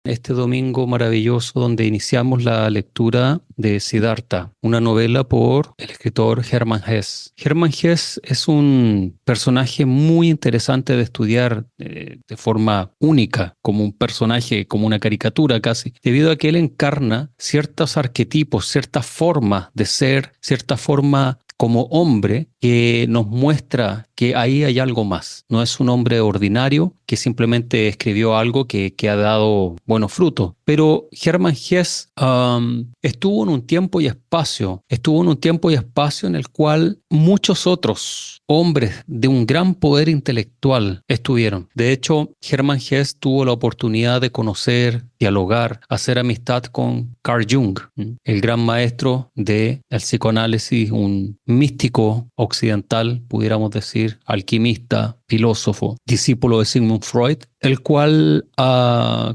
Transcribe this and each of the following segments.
este domingo maravilloso donde iniciamos la lectura de Siddhartha, una novela por el escritor Hermann Hesse. Hermann Hesse es un personaje muy interesante de estudiar de forma única, como un personaje, como una caricatura casi, debido a que él encarna ciertos arquetipos, ciertas formas de ser, cierta forma como hombre que nos muestra que ahí hay algo más. No es un hombre ordinario que simplemente escribió algo que ha dado buenos frutos. Pero Hermann Hesse estuvo en un tiempo y espacio en el cual muchos otros hombres de un gran poder intelectual estuvieron. De hecho, Hermann Hesse tuvo la oportunidad de conocer, dialogar, hacer amistad con Carl Jung, el gran maestro del psicoanálisis, un místico occidental, pudiéramos decir, alquimista, filósofo, discípulo de Sigmund Freud, el cual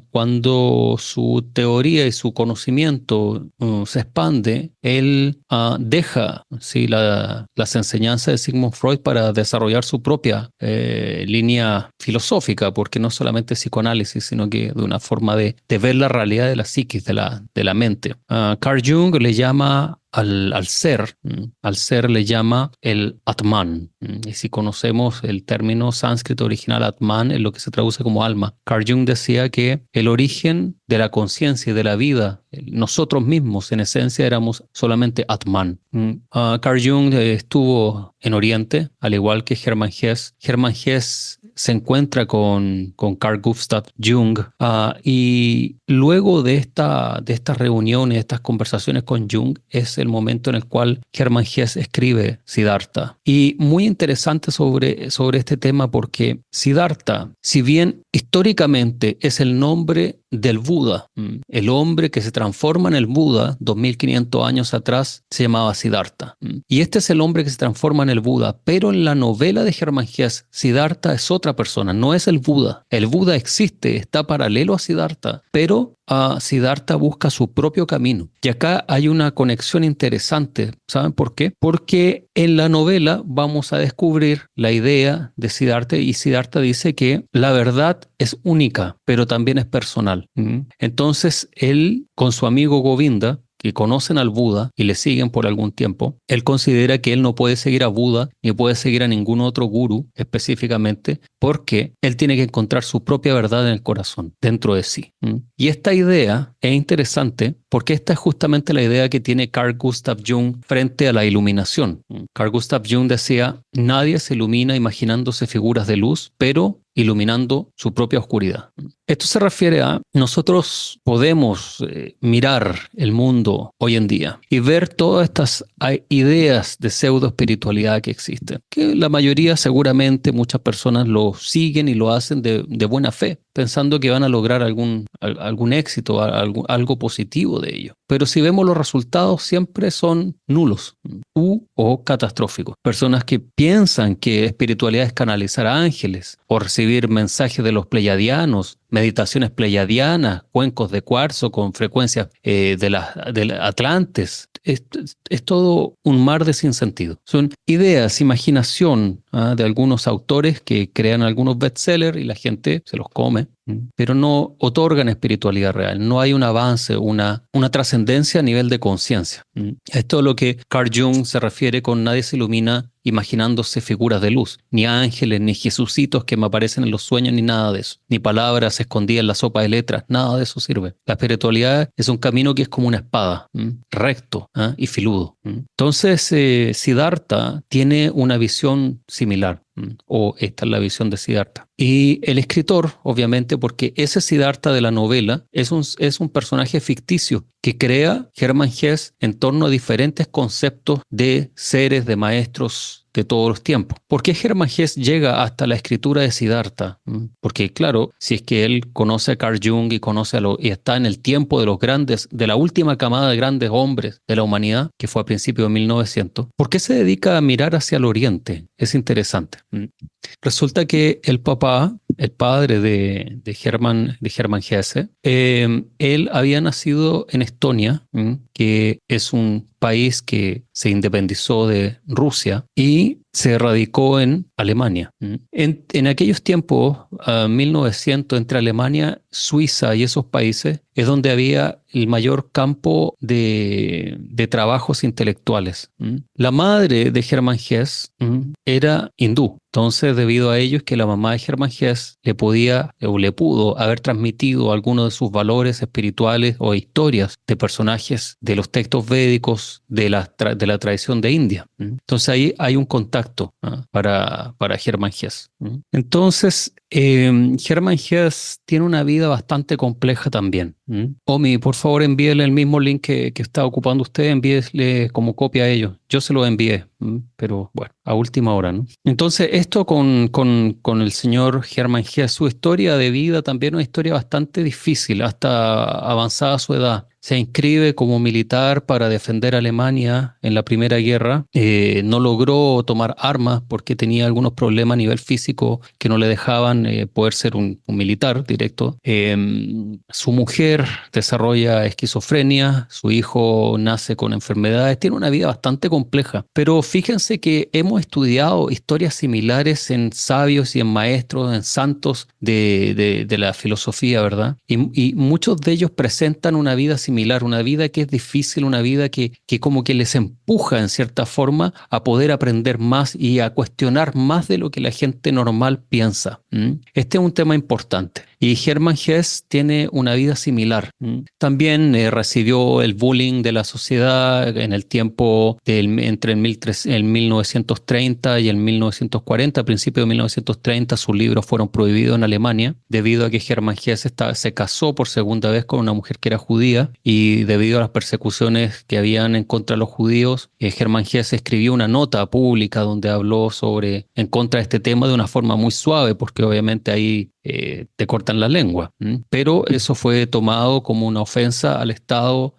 cuando su teoría y su conocimiento se expande, él deja ¿sí? las enseñanzas de Sigmund Freud para desarrollar su propia línea filosófica, porque no solamente psicoanálisis, sino que de una forma de ver la realidad de la psiquis, de la mente. Carl Jung le llama al ser le llama el Atman. Y si conocemos el término sánscrito original Atman, es lo que se traduce como alma. Carl Jung decía que el origen de la conciencia y de la vida, nosotros mismos en esencia éramos solamente Atman. Carl Jung estuvo en Oriente, al igual que Hermann Hesse. Hermann Hesse se encuentra con Carl Gustav Jung y luego de esta reunión y de estas conversaciones con Jung es el momento en el cual Hermann Hesse escribe Siddhartha. Y muy interesante sobre este tema porque Siddhartha, si bien históricamente es el nombre del Buda, el hombre que se transforma en el Buda 2500 años atrás se llamaba Siddhartha. Y este es el hombre que se transforma en el Buda, pero en la novela de Hermann Hesse, Siddhartha es otra persona, no es el Buda. El Buda existe, está paralelo a Siddhartha, pero Siddhartha busca su propio camino. Y acá hay una conexión interesante. ¿Saben por qué? Porque en la novela vamos a descubrir la idea de Siddhartha y Siddhartha dice que la verdad es única, pero también es personal. Entonces él, con su amigo Govinda, que conocen al Buda y le siguen por algún tiempo, él considera que él no puede seguir a Buda ni puede seguir a ningún otro gurú específicamente porque él tiene que encontrar su propia verdad en el corazón, dentro de sí. Y esta idea es interesante porque esta es justamente la idea que tiene Carl Gustav Jung frente a la iluminación. Carl Gustav Jung decía, nadie se ilumina imaginándose figuras de luz, pero iluminando su propia oscuridad. Esto se refiere a nosotros podemos mirar el mundo hoy en día y ver todas estas ideas de pseudo espiritualidad que existen, que la mayoría seguramente muchas personas lo siguen y lo hacen de buena fe, pensando que van a lograr algún éxito, algo positivo de ello. Pero si vemos los resultados siempre son nulos o catastróficos. Personas que piensan que espiritualidad es canalizar a ángeles o recibir mensajes de los pleiadianos, meditaciones pleiadianas, cuencos de cuarzo con frecuencias de las Atlantes. Es todo un mar de sinsentido. Son ideas, imaginación de algunos autores que crean algunos bestsellers y la gente se los come, pero no otorgan espiritualidad real. No hay un avance, una trascendencia a nivel de conciencia. Esto es lo que Carl Jung se refiere con nadie se ilumina imaginándose figuras de luz, ni ángeles, ni jesucitos que me aparecen en los sueños, ni nada de eso, ni palabras escondidas en la sopa de letras, nada de eso sirve. La espiritualidad es un camino que es como una espada, recto y filudo. Entonces, Siddhartha tiene una visión similar. O esta es la visión de Siddhartha. Y el escritor, obviamente, porque ese Siddhartha de la novela es un personaje ficticio que crea Hermann Hesse en torno a diferentes conceptos de seres, de maestros de todos los tiempos. ¿Por qué Hermann Hesse llega hasta la escritura de Siddhartha? Porque, claro, si es que él conoce a Carl Jung y y está en el tiempo de los grandes, de la última camada de grandes hombres de la humanidad, que fue a principios de 1900, ¿por qué se dedica a mirar hacia el oriente? Es interesante. Resulta que el padre de Hermann Hesse, él había nacido en Estonia, que es un país que se independizó de Rusia y se radicó en Alemania. En aquellos tiempos, 1900, entre Alemania, Suiza y esos países, es donde había el mayor campo de trabajos intelectuales. La madre de Hermann Hesse era hindú. Entonces, debido a ello es que la mamá de Hermann Hesse le podía o le pudo haber transmitido algunos de sus valores espirituales o historias de personajes de los textos védicos de la tradición de India. Entonces ahí hay un contacto para Hermann Hesse. Entonces, Hermann Hesse tiene una vida bastante compleja también. Omi, por favor, envíele el mismo link que está ocupando usted, envíele como copia a ellos. Yo se lo envié, pero bueno, a última hora, ¿no? Entonces, esto con el señor Hermann Hesse, su historia de vida también es una historia bastante difícil, hasta avanzada su edad. Se inscribe como militar para defender a Alemania en la Primera Guerra. No logró tomar armas porque tenía algunos problemas a nivel físico que no le dejaban poder ser un militar directo. Su mujer desarrolla esquizofrenia, su hijo nace con enfermedades, tiene una vida bastante compleja. Pero fíjense que hemos estudiado historias similares en sabios y en maestros, en santos de la filosofía, ¿verdad? Y muchos de ellos presentan una vida similar, una vida que es difícil, una vida que como que les empuja en cierta forma a poder aprender más y a cuestionar más de lo que la gente normal piensa. Este es un tema importante. Y Hermann Hesse tiene una vida similar. También recibió el bullying de la sociedad en el tiempo entre el 1930 y el 1940. A principios de 1930 sus libros fueron prohibidos en Alemania debido a que Hermann Hesse se casó por segunda vez con una mujer que era judía y debido a las persecuciones que habían en contra de los judíos, Hermann Hesse escribió una nota pública donde habló en contra de este tema de una forma muy suave porque obviamente ahí te cortan la lengua. Pero eso fue tomado como una ofensa al Estado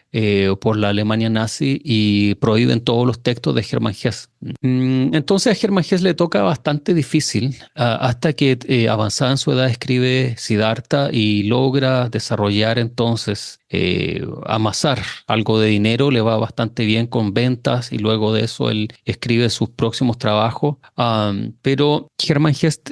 por la Alemania nazi y prohíben todos los textos de Hermann Hesse. Entonces a Hermann Hesse le toca bastante difícil hasta que avanzada en su edad escribe Siddhartha y logra desarrollar entonces amasar algo de dinero, le va bastante bien con ventas y luego de eso él escribe sus próximos trabajos. Pero Hermann Hesse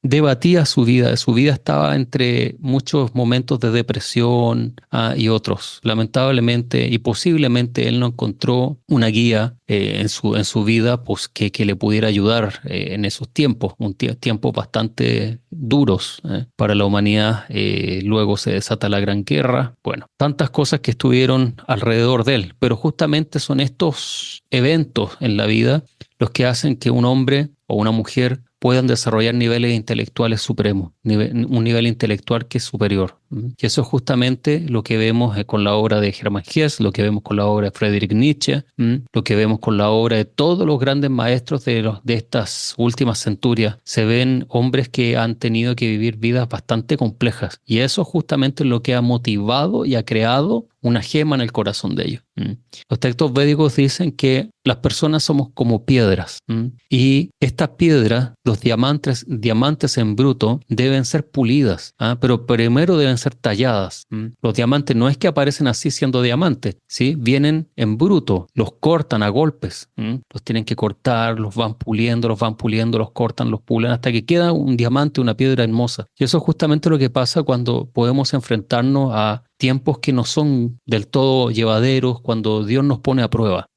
debatía su vida estaba entre muchos momentos de depresión y otros. Lamentablemente y posiblemente él no encontró una guía en su vida pues, que le pudiera ayudar en esos tiempos, tiempos bastante duros para la humanidad. Luego se desata la Gran Guerra. Bueno, tantas cosas que estuvieron alrededor de él, pero justamente son estos eventos en la vida los que hacen que un hombre o una mujer puedan desarrollar niveles intelectuales supremos, un nivel intelectual que es superior. Y eso es justamente lo que vemos con la obra de Hermann Hesse, lo que vemos con la obra de Friedrich Nietzsche, lo que vemos con la obra de todos los grandes maestros de estas últimas centurias. Se ven hombres que han tenido que vivir vidas bastante complejas y eso justamente es lo que ha motivado y ha creado una gema en el corazón de ellos. Los textos védicos dicen que las personas somos como piedras y estas piedras, los diamantes en bruto, deben ser pulidas, pero primero deben ser talladas. Los diamantes no es que aparecen así siendo diamantes, ¿sí? Vienen en bruto, los cortan a golpes, los tienen que cortar, los van puliendo, los cortan, los pulen hasta que queda un diamante, una piedra hermosa. Y eso es justamente lo que pasa cuando podemos enfrentarnos a tiempos que no son del todo llevaderos, cuando Dios nos pone a prueba.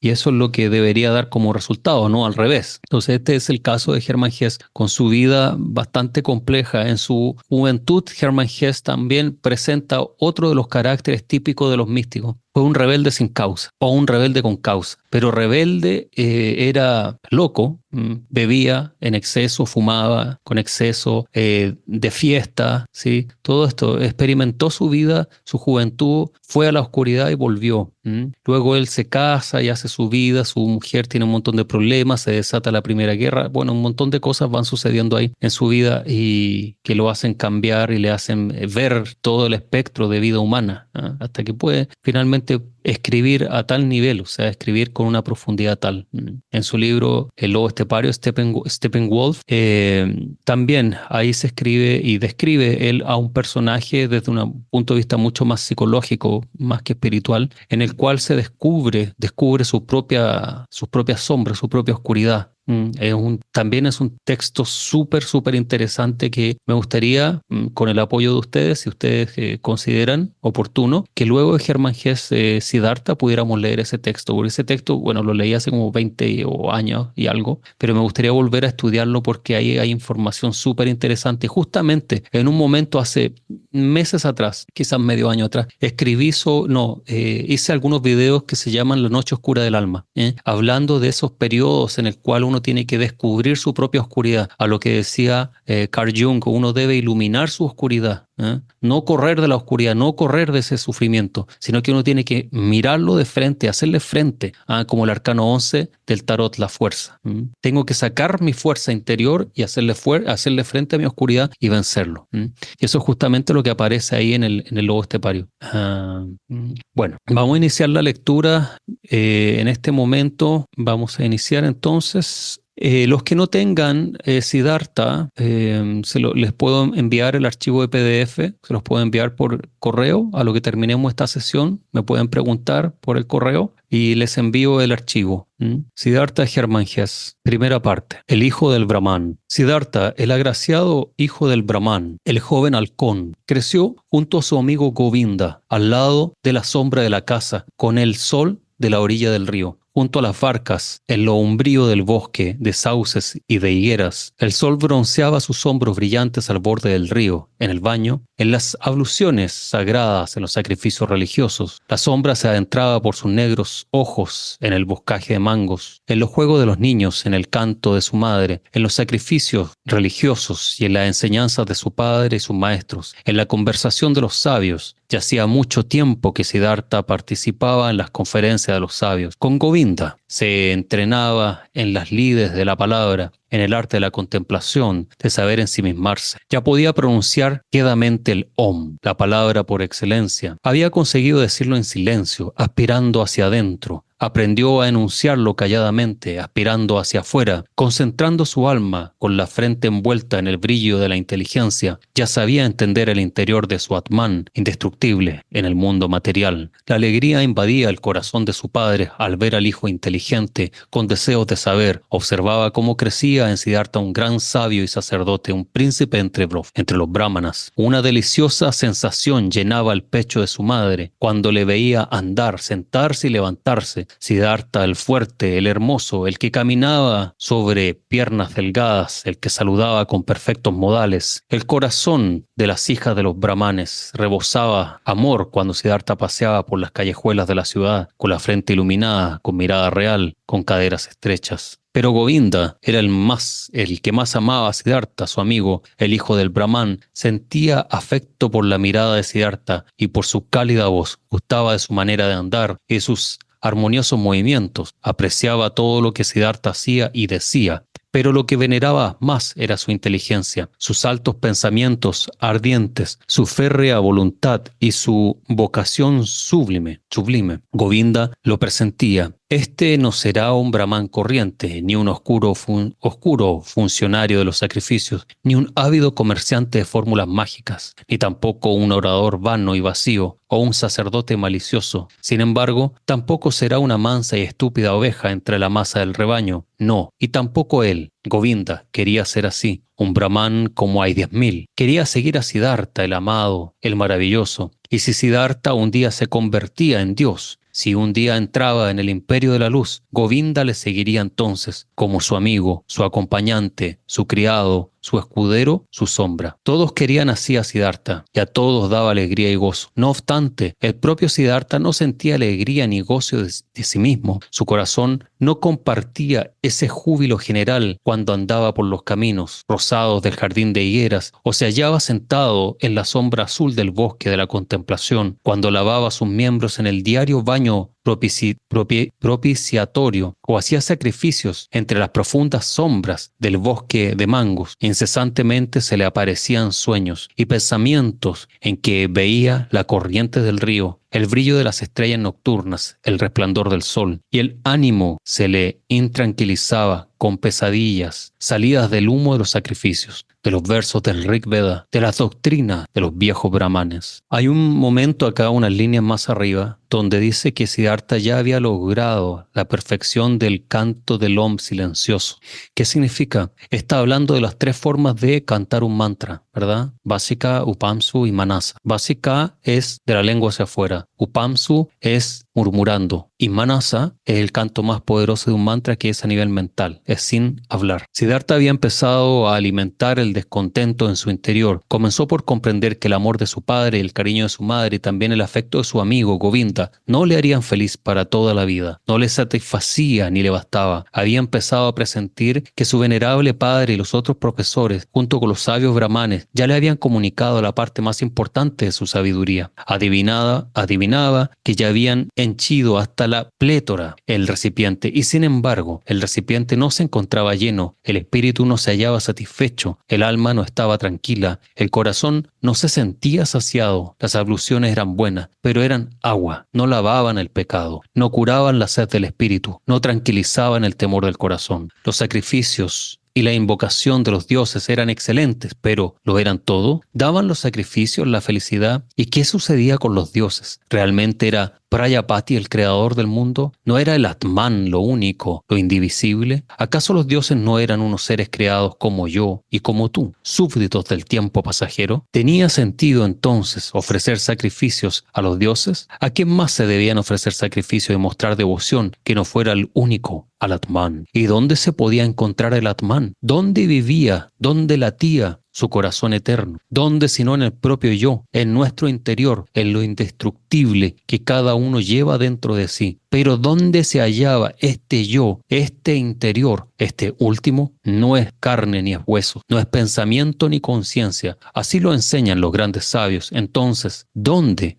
Y eso es lo que debería dar como resultado, no al revés. Entonces este es el caso de Hermann Hesse, con su vida bastante compleja. En su juventud, Hermann Hesse también presenta otro de los caracteres típicos de los místicos. Fue un rebelde sin causa, o un rebelde con causa. Pero rebelde era loco, bebía en exceso, fumaba con exceso, de fiesta, ¿sí? Todo esto, experimentó su vida, su juventud, fue a la oscuridad y volvió. Luego él se casa y hace su vida, su mujer tiene un montón de problemas, se desata la Primera Guerra, bueno, un montón de cosas van sucediendo ahí en su vida y que lo hacen cambiar y le hacen ver todo el espectro de vida humana, hasta que puede finalmente escribir a tal nivel, o sea, escribir con una profundidad tal. En su libro El lobo estepario, Steppenwolf, también ahí se escribe y describe él a un personaje desde un punto de vista mucho más psicológico, más que espiritual, en el cual se descubre sus propias sombras, su propia oscuridad. También es un texto súper interesante que me gustaría, con el apoyo de ustedes, si ustedes consideran oportuno, que luego de Hermann Hesse, Siddhartha, pudiéramos leer ese texto. Porque ese texto, bueno, lo leí hace como 20 años y algo, pero me gustaría volver a estudiarlo porque ahí hay información súper interesante. Justamente en un momento hace meses atrás, quizás medio año atrás, hice algunos videos que se llaman La Noche Oscura del Alma, hablando de esos periodos en el cual uno tiene que descubrir su propia oscuridad. A lo que decía Carl Jung, uno debe iluminar su oscuridad, no correr de la oscuridad, no correr de ese sufrimiento, sino que uno tiene que mirarlo de frente, hacerle frente, como el arcano 11 del tarot, la fuerza. Tengo que sacar mi fuerza interior y hacerle frente a mi oscuridad y vencerlo. Y eso es justamente lo que aparece ahí en el lobo estepario. Bueno, vamos a iniciar la lectura. En este momento vamos a iniciar entonces. Los que no tengan Siddhartha, les puedo enviar el archivo de PDF, se los puedo enviar por correo. A lo que terminemos esta sesión, me pueden preguntar por el correo y les envío el archivo. Siddhartha Hermann Hesse, primera parte. El hijo del Brahman. Siddhartha, el agraciado hijo del Brahman, el joven halcón, creció junto a su amigo Govinda, al lado de la sombra de la casa, con el sol de la orilla del río. Junto a las barcas, en lo umbrío del bosque de sauces y de higueras, el sol bronceaba sus hombros brillantes al borde del río. En el baño, en las abluciones sagradas, en los sacrificios religiosos, la sombra se adentraba por sus negros ojos en el boscaje de mangos, en los juegos de los niños, en el canto de su madre, en los sacrificios religiosos y en las enseñanzas de su padre y sus maestros, en la conversación de los sabios. Ya hacía mucho tiempo que Siddhartha participaba en las conferencias de los sabios. Con Govinda se entrenaba en las lides de la palabra, en el arte de la contemplación, de saber ensimismarse. Ya podía pronunciar quedamente el Om, la palabra por excelencia. Había conseguido decirlo en silencio, aspirando hacia adentro. Aprendió a enunciarlo calladamente, aspirando hacia afuera, concentrando su alma con la frente envuelta en el brillo de la inteligencia. Ya sabía entender el interior de su Atman, indestructible en el mundo material. La alegría invadía el corazón de su padre al ver al hijo inteligente, con deseos de saber. Observaba cómo crecía en Siddhartha un gran sabio y sacerdote, un príncipe entre los brahmanas. Una deliciosa sensación llenaba el pecho de su madre cuando le veía andar, sentarse y levantarse. Siddhartha, el fuerte, el hermoso, el que caminaba sobre piernas delgadas, el que saludaba con perfectos modales. El corazón de las hijas de los brahmanes rebosaba amor cuando Siddhartha paseaba por las callejuelas de la ciudad, con la frente iluminada, con mirada real, con caderas estrechas. Pero Govinda era el que más amaba a Siddhartha, su amigo, el hijo del Brahman. Sentía afecto por la mirada de Siddhartha y por su cálida voz. Gustaba de su manera de andar y de sus armoniosos movimientos. Apreciaba todo lo que Siddhartha hacía y decía. Pero lo que veneraba más era su inteligencia, sus altos pensamientos ardientes, su férrea voluntad y su vocación sublime. Govinda lo presentía. Este no será un brahman corriente, ni un oscuro funcionario de los sacrificios, ni un ávido comerciante de fórmulas mágicas, ni tampoco un orador vano y vacío, o un sacerdote malicioso. Sin embargo, tampoco será una mansa y estúpida oveja entre la masa del rebaño. No, y tampoco él, Govinda, quería ser así, un brahman como hay 10.000. Quería seguir a Siddhartha, el amado, el maravilloso. Y si Siddhartha un día se convertía en Dios, si un día entraba en el imperio de la luz, Govinda le seguiría entonces, como su amigo, su acompañante, su criado, su escudero, su sombra. Todos querían así a Siddhartha, y a todos daba alegría y gozo. No obstante, el propio Siddhartha no sentía alegría ni gozo de sí mismo. Su corazón no compartía ese júbilo general cuando andaba por los caminos rosados del jardín de higueras, o se hallaba sentado en la sombra azul del bosque de la contemplación, cuando lavaba sus miembros en el diario baño sueño propiciatorio o hacía sacrificios entre las profundas sombras del bosque de mangos. Incesantemente se le aparecían sueños y pensamientos en que veía la corriente del río, el brillo de las estrellas nocturnas, el resplandor del sol, y el ánimo se le intranquilizaba con pesadillas salidas del humo de los sacrificios, de los versos del Rig Veda, de las doctrinas de los viejos brahmanes. Hay un momento acá, unas líneas más arriba, donde dice que Siddhartha ya había logrado la perfección del canto del Om silencioso. ¿Qué significa? Está hablando de las tres formas de cantar un mantra, ¿verdad? Básica, Upamsu y Manasa. Básica es de la lengua hacia afuera. Upamsu es murmurando. Y Manasa es el canto más poderoso de un mantra, que es a nivel mental, es sin hablar. Siddhartha había empezado a alimentar el descontento en su interior. Comenzó por comprender que el amor de su padre, el cariño de su madre y también el afecto de su amigo Govinda no le harían feliz para toda la vida. No le satisfacía ni le bastaba. Había empezado a presentir que su venerable padre y los otros profesores, junto con los sabios brahmanes, ya le habían comunicado la parte más importante de su sabiduría. Adivinaba que ya habían henchido hasta la plétora el recipiente, y sin embargo el recipiente no se encontraba lleno, el espíritu no se hallaba satisfecho, el alma no estaba tranquila, el corazón no se sentía saciado. Las abluciones eran buenas, pero eran agua, no lavaban el pecado, no curaban la sed del espíritu, no tranquilizaban el temor del corazón. Los sacrificios y la invocación de los dioses eran excelentes, pero ¿lo eran todo? ¿Daban los sacrificios la felicidad? ¿Y qué sucedía con los dioses? ¿Realmente era Prayapati el creador del mundo? ¿No era el Atman lo único, lo indivisible? ¿Acaso los dioses no eran unos seres creados como yo y como tú, súbditos del tiempo pasajero? ¿Tenía sentido entonces ofrecer sacrificios a los dioses? ¿A quién más se debían ofrecer sacrificios y mostrar devoción que no fuera el único, al Atman? ¿Y dónde se podía encontrar el Atman? ¿Dónde vivía? ¿Dónde latía su corazón eterno? ¿Dónde sino en el propio yo, en nuestro interior, en lo indestructible que cada uno lleva dentro de sí? Pero ¿dónde se hallaba este yo, este interior? Este último no es carne ni es hueso, no es pensamiento ni conciencia. Así lo enseñan los grandes sabios. Entonces, ¿dónde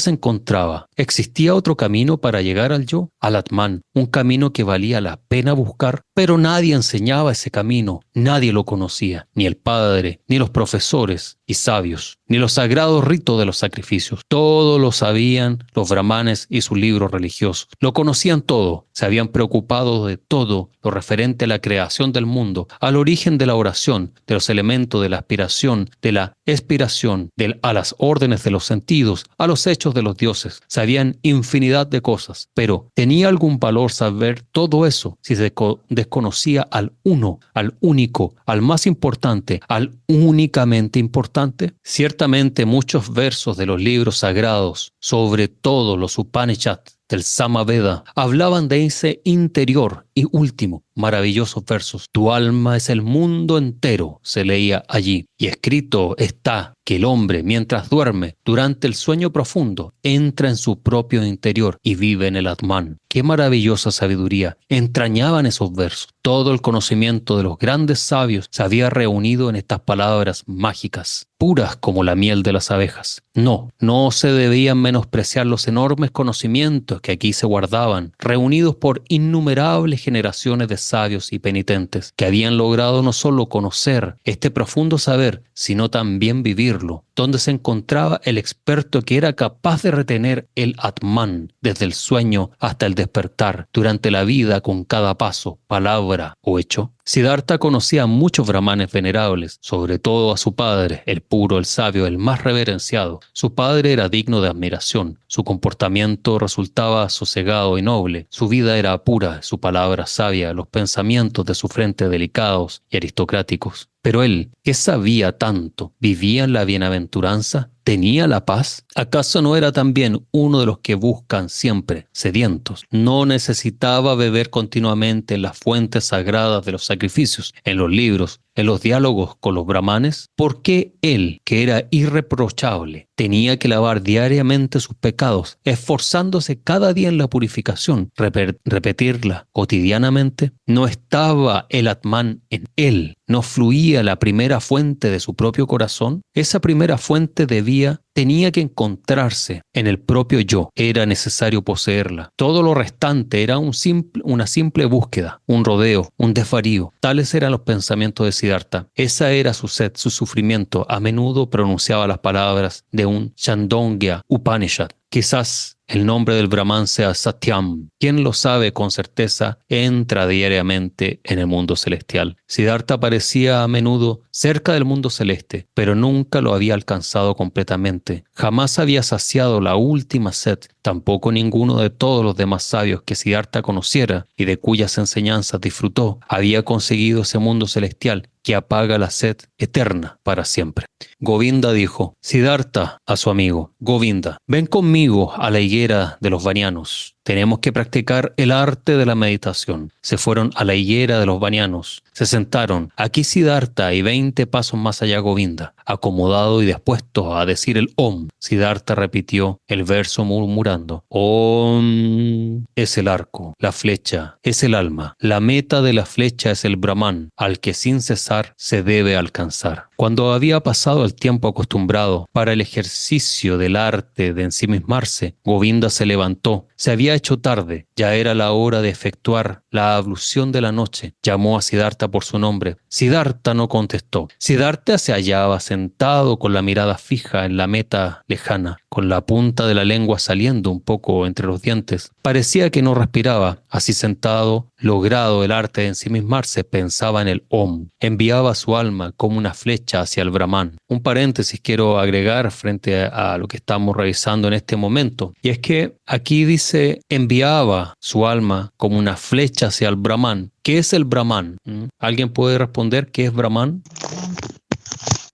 se encontraba? ¿Existía otro camino para llegar al yo, al Atman? Un camino que valía la pena buscar, pero nadie enseñaba ese camino, nadie lo conocía, ni el padre, ni los profesores y sabios, ni los sagrados ritos de los sacrificios. Todo lo sabían los brahmanes y sus libros religiosos. Lo conocían todo, se habían preocupado de todo lo referente a la creación del mundo, al origen de la oración, de los elementos de la aspiración, de la expiración, a las órdenes de los sentidos, a los hechos de los dioses. Sabían infinidad de cosas, pero ¿tenía algún valor saber todo eso si se desconocía al uno, al único, al más importante, al únicamente importante? Ciertamente muchos versos de los libros sagrados, sobre todo los Upanishads del Samaveda, hablaban de ese interior y último. Maravillosos versos. Tu alma es el mundo entero, se leía allí. Y escrito está que el hombre, mientras duerme, durante el sueño profundo, entra en su propio interior y vive en el Atman. Qué maravillosa sabiduría entrañaban esos versos. Todo el conocimiento de los grandes sabios se había reunido en estas palabras mágicas, puras como la miel de las abejas. No se debían menospreciar los enormes conocimientos que aquí se guardaban, reunidos por innumerables generaciones de sabios y penitentes, que habían logrado no solo conocer este profundo saber, sino también vivirlo, donde se encontraba el experto que era capaz de retener el Atman desde el sueño hasta el despertar, durante la vida con cada paso, palabra o hecho. Siddhartha conocía a muchos brahmanes venerables, sobre todo a su padre, el puro, el sabio, el más reverenciado. Su padre era digno de admiración, su comportamiento resultaba sosegado y noble, su vida era pura, su palabra sabia, los pensamientos de su frente delicados y aristocráticos. Pero él, ¿qué sabía tanto? ¿Vivía en la bienaventuranza? ¿Tenía la paz? ¿Acaso no era también uno de los que buscan siempre, sedientos? ¿No necesitaba beber continuamente en las fuentes sagradas de los sacrificios, en los libros, en los diálogos con los brahmanes? ¿Por qué él, que era irreprochable, tenía que lavar diariamente sus pecados, esforzándose cada día en la purificación, repetirla cotidianamente? ¿No estaba el Atman en él? ¿No fluía la primera fuente de su propio corazón? Esa primera fuente debía sabía tenía que encontrarse en el propio yo. Era necesario poseerla. Todo lo restante era una simple búsqueda, un rodeo, un desvarío. Tales eran los pensamientos de Siddhartha. Esa era su sed, su sufrimiento. A menudo pronunciaba las palabras de un Chandogya Upanishad. Quizás el nombre del Brahman sea Satyam. Quien lo sabe con certeza entra diariamente en el mundo celestial. Siddhartha aparecía a menudo cerca del mundo celeste, pero nunca lo había alcanzado completamente. Jamás había saciado la última sed. Tampoco ninguno de todos los demás sabios que Siddhartha conociera y de cuyas enseñanzas disfrutó había conseguido ese mundo celestial que apaga la sed eterna para siempre. Govinda dijo, Siddhartha a su amigo, Govinda, ven conmigo a la higuera de los vanianos. Tenemos que practicar el arte de la meditación. Se fueron a la higuera de los vanianos. Se sentaron. Aquí Siddhartha y 20 pasos más allá Govinda. Acomodado y dispuesto a decir el Om, Siddhartha repitió el verso murmurando. Om es el arco, la flecha es el alma. La meta de la flecha es el Brahman, al que sin cesar se debe alcanzar. Cuando había pasado el tiempo acostumbrado para el ejercicio del arte de ensimismarse, Govinda se levantó. Se había hecho tarde, ya era la hora de efectuar la ablución de la noche. Llamó a Siddhartha por su nombre. Siddhartha no contestó. Siddhartha se hallaba sentado con la mirada fija en la meta lejana, con la punta de la lengua saliendo un poco entre los dientes. Parecía que no respiraba. Así sentado, logrado el arte de ensimismarse, pensaba en el Om. Enviaba su alma como una flecha hacia el Brahman. Un paréntesis quiero agregar frente a lo que estamos revisando en este momento. Y es que aquí dice, enviaba su alma como una flecha hacia el Brahman. ¿Qué es el Brahman? ¿Alguien puede responder qué es Brahman?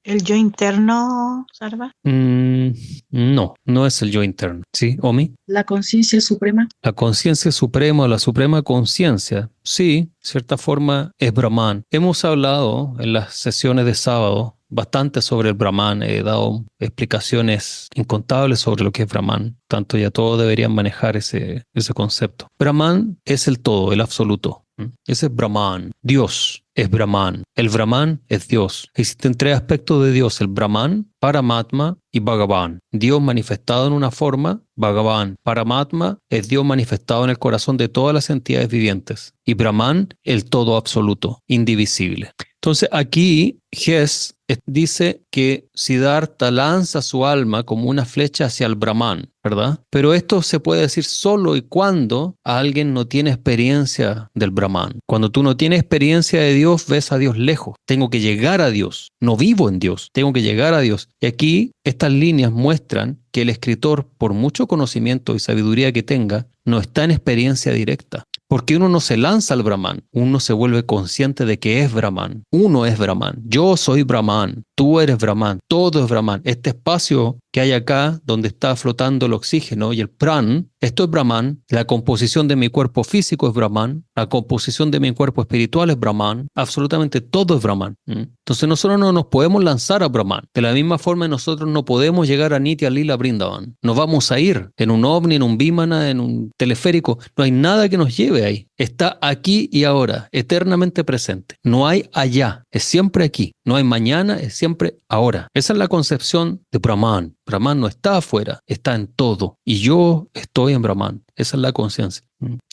¿El yo interno, Sarva? No, no es el yo interno. ¿Sí, Omi? La conciencia suprema. La conciencia suprema, la suprema conciencia, sí, de cierta forma es Brahman. Hemos hablado en las sesiones de sábado bastante sobre el Brahman, he dado explicaciones incontables sobre lo que es Brahman, tanto ya todos deberían manejar ese concepto. Brahman es el todo, el absoluto. Ese es Brahman. Dios es Brahman. El Brahman es Dios. Existen 3 aspectos de Dios, el Brahman, Paramatma y Bhagavan. Dios manifestado en una forma, Bhagavan. Paramatma es Dios manifestado en el corazón de todas las entidades vivientes. Y Brahman, el todo absoluto, indivisible. Entonces aquí Ges dice que Siddhartha lanza su alma como una flecha hacia el Brahman, ¿verdad? Pero esto se puede decir solo y cuando alguien no tiene experiencia del Brahman. Cuando tú no tienes experiencia de Dios, ves a Dios lejos. Tengo que llegar a Dios. No vivo en Dios. Tengo que llegar a Dios. Y aquí estas líneas muestran que el escritor, por mucho conocimiento y sabiduría que tenga, no está en experiencia directa. Porque uno no se lanza al Brahman, uno se vuelve consciente de que es Brahman. Uno es Brahman. Yo soy Brahman. Tú eres Brahman. Todo es Brahman. Este espacio que hay acá, donde está flotando el oxígeno y el pran, esto es Brahman. La composición de mi cuerpo físico es Brahman. La composición de mi cuerpo espiritual es Brahman. Absolutamente todo es Brahman. Entonces nosotros no nos podemos lanzar a Brahman. De la misma forma nosotros no podemos llegar a Nitya Lila Brindavan. Nos vamos a ir en un ovni, en un vímana, en un teleférico. No hay nada que nos lleve ahí. Está aquí y ahora, eternamente presente. No hay allá, es siempre aquí. No hay mañana, es siempre ahora. Esa es la concepción de Brahman. Brahman no está afuera, está en todo. Y yo estoy en Brahman. Esa es la conciencia.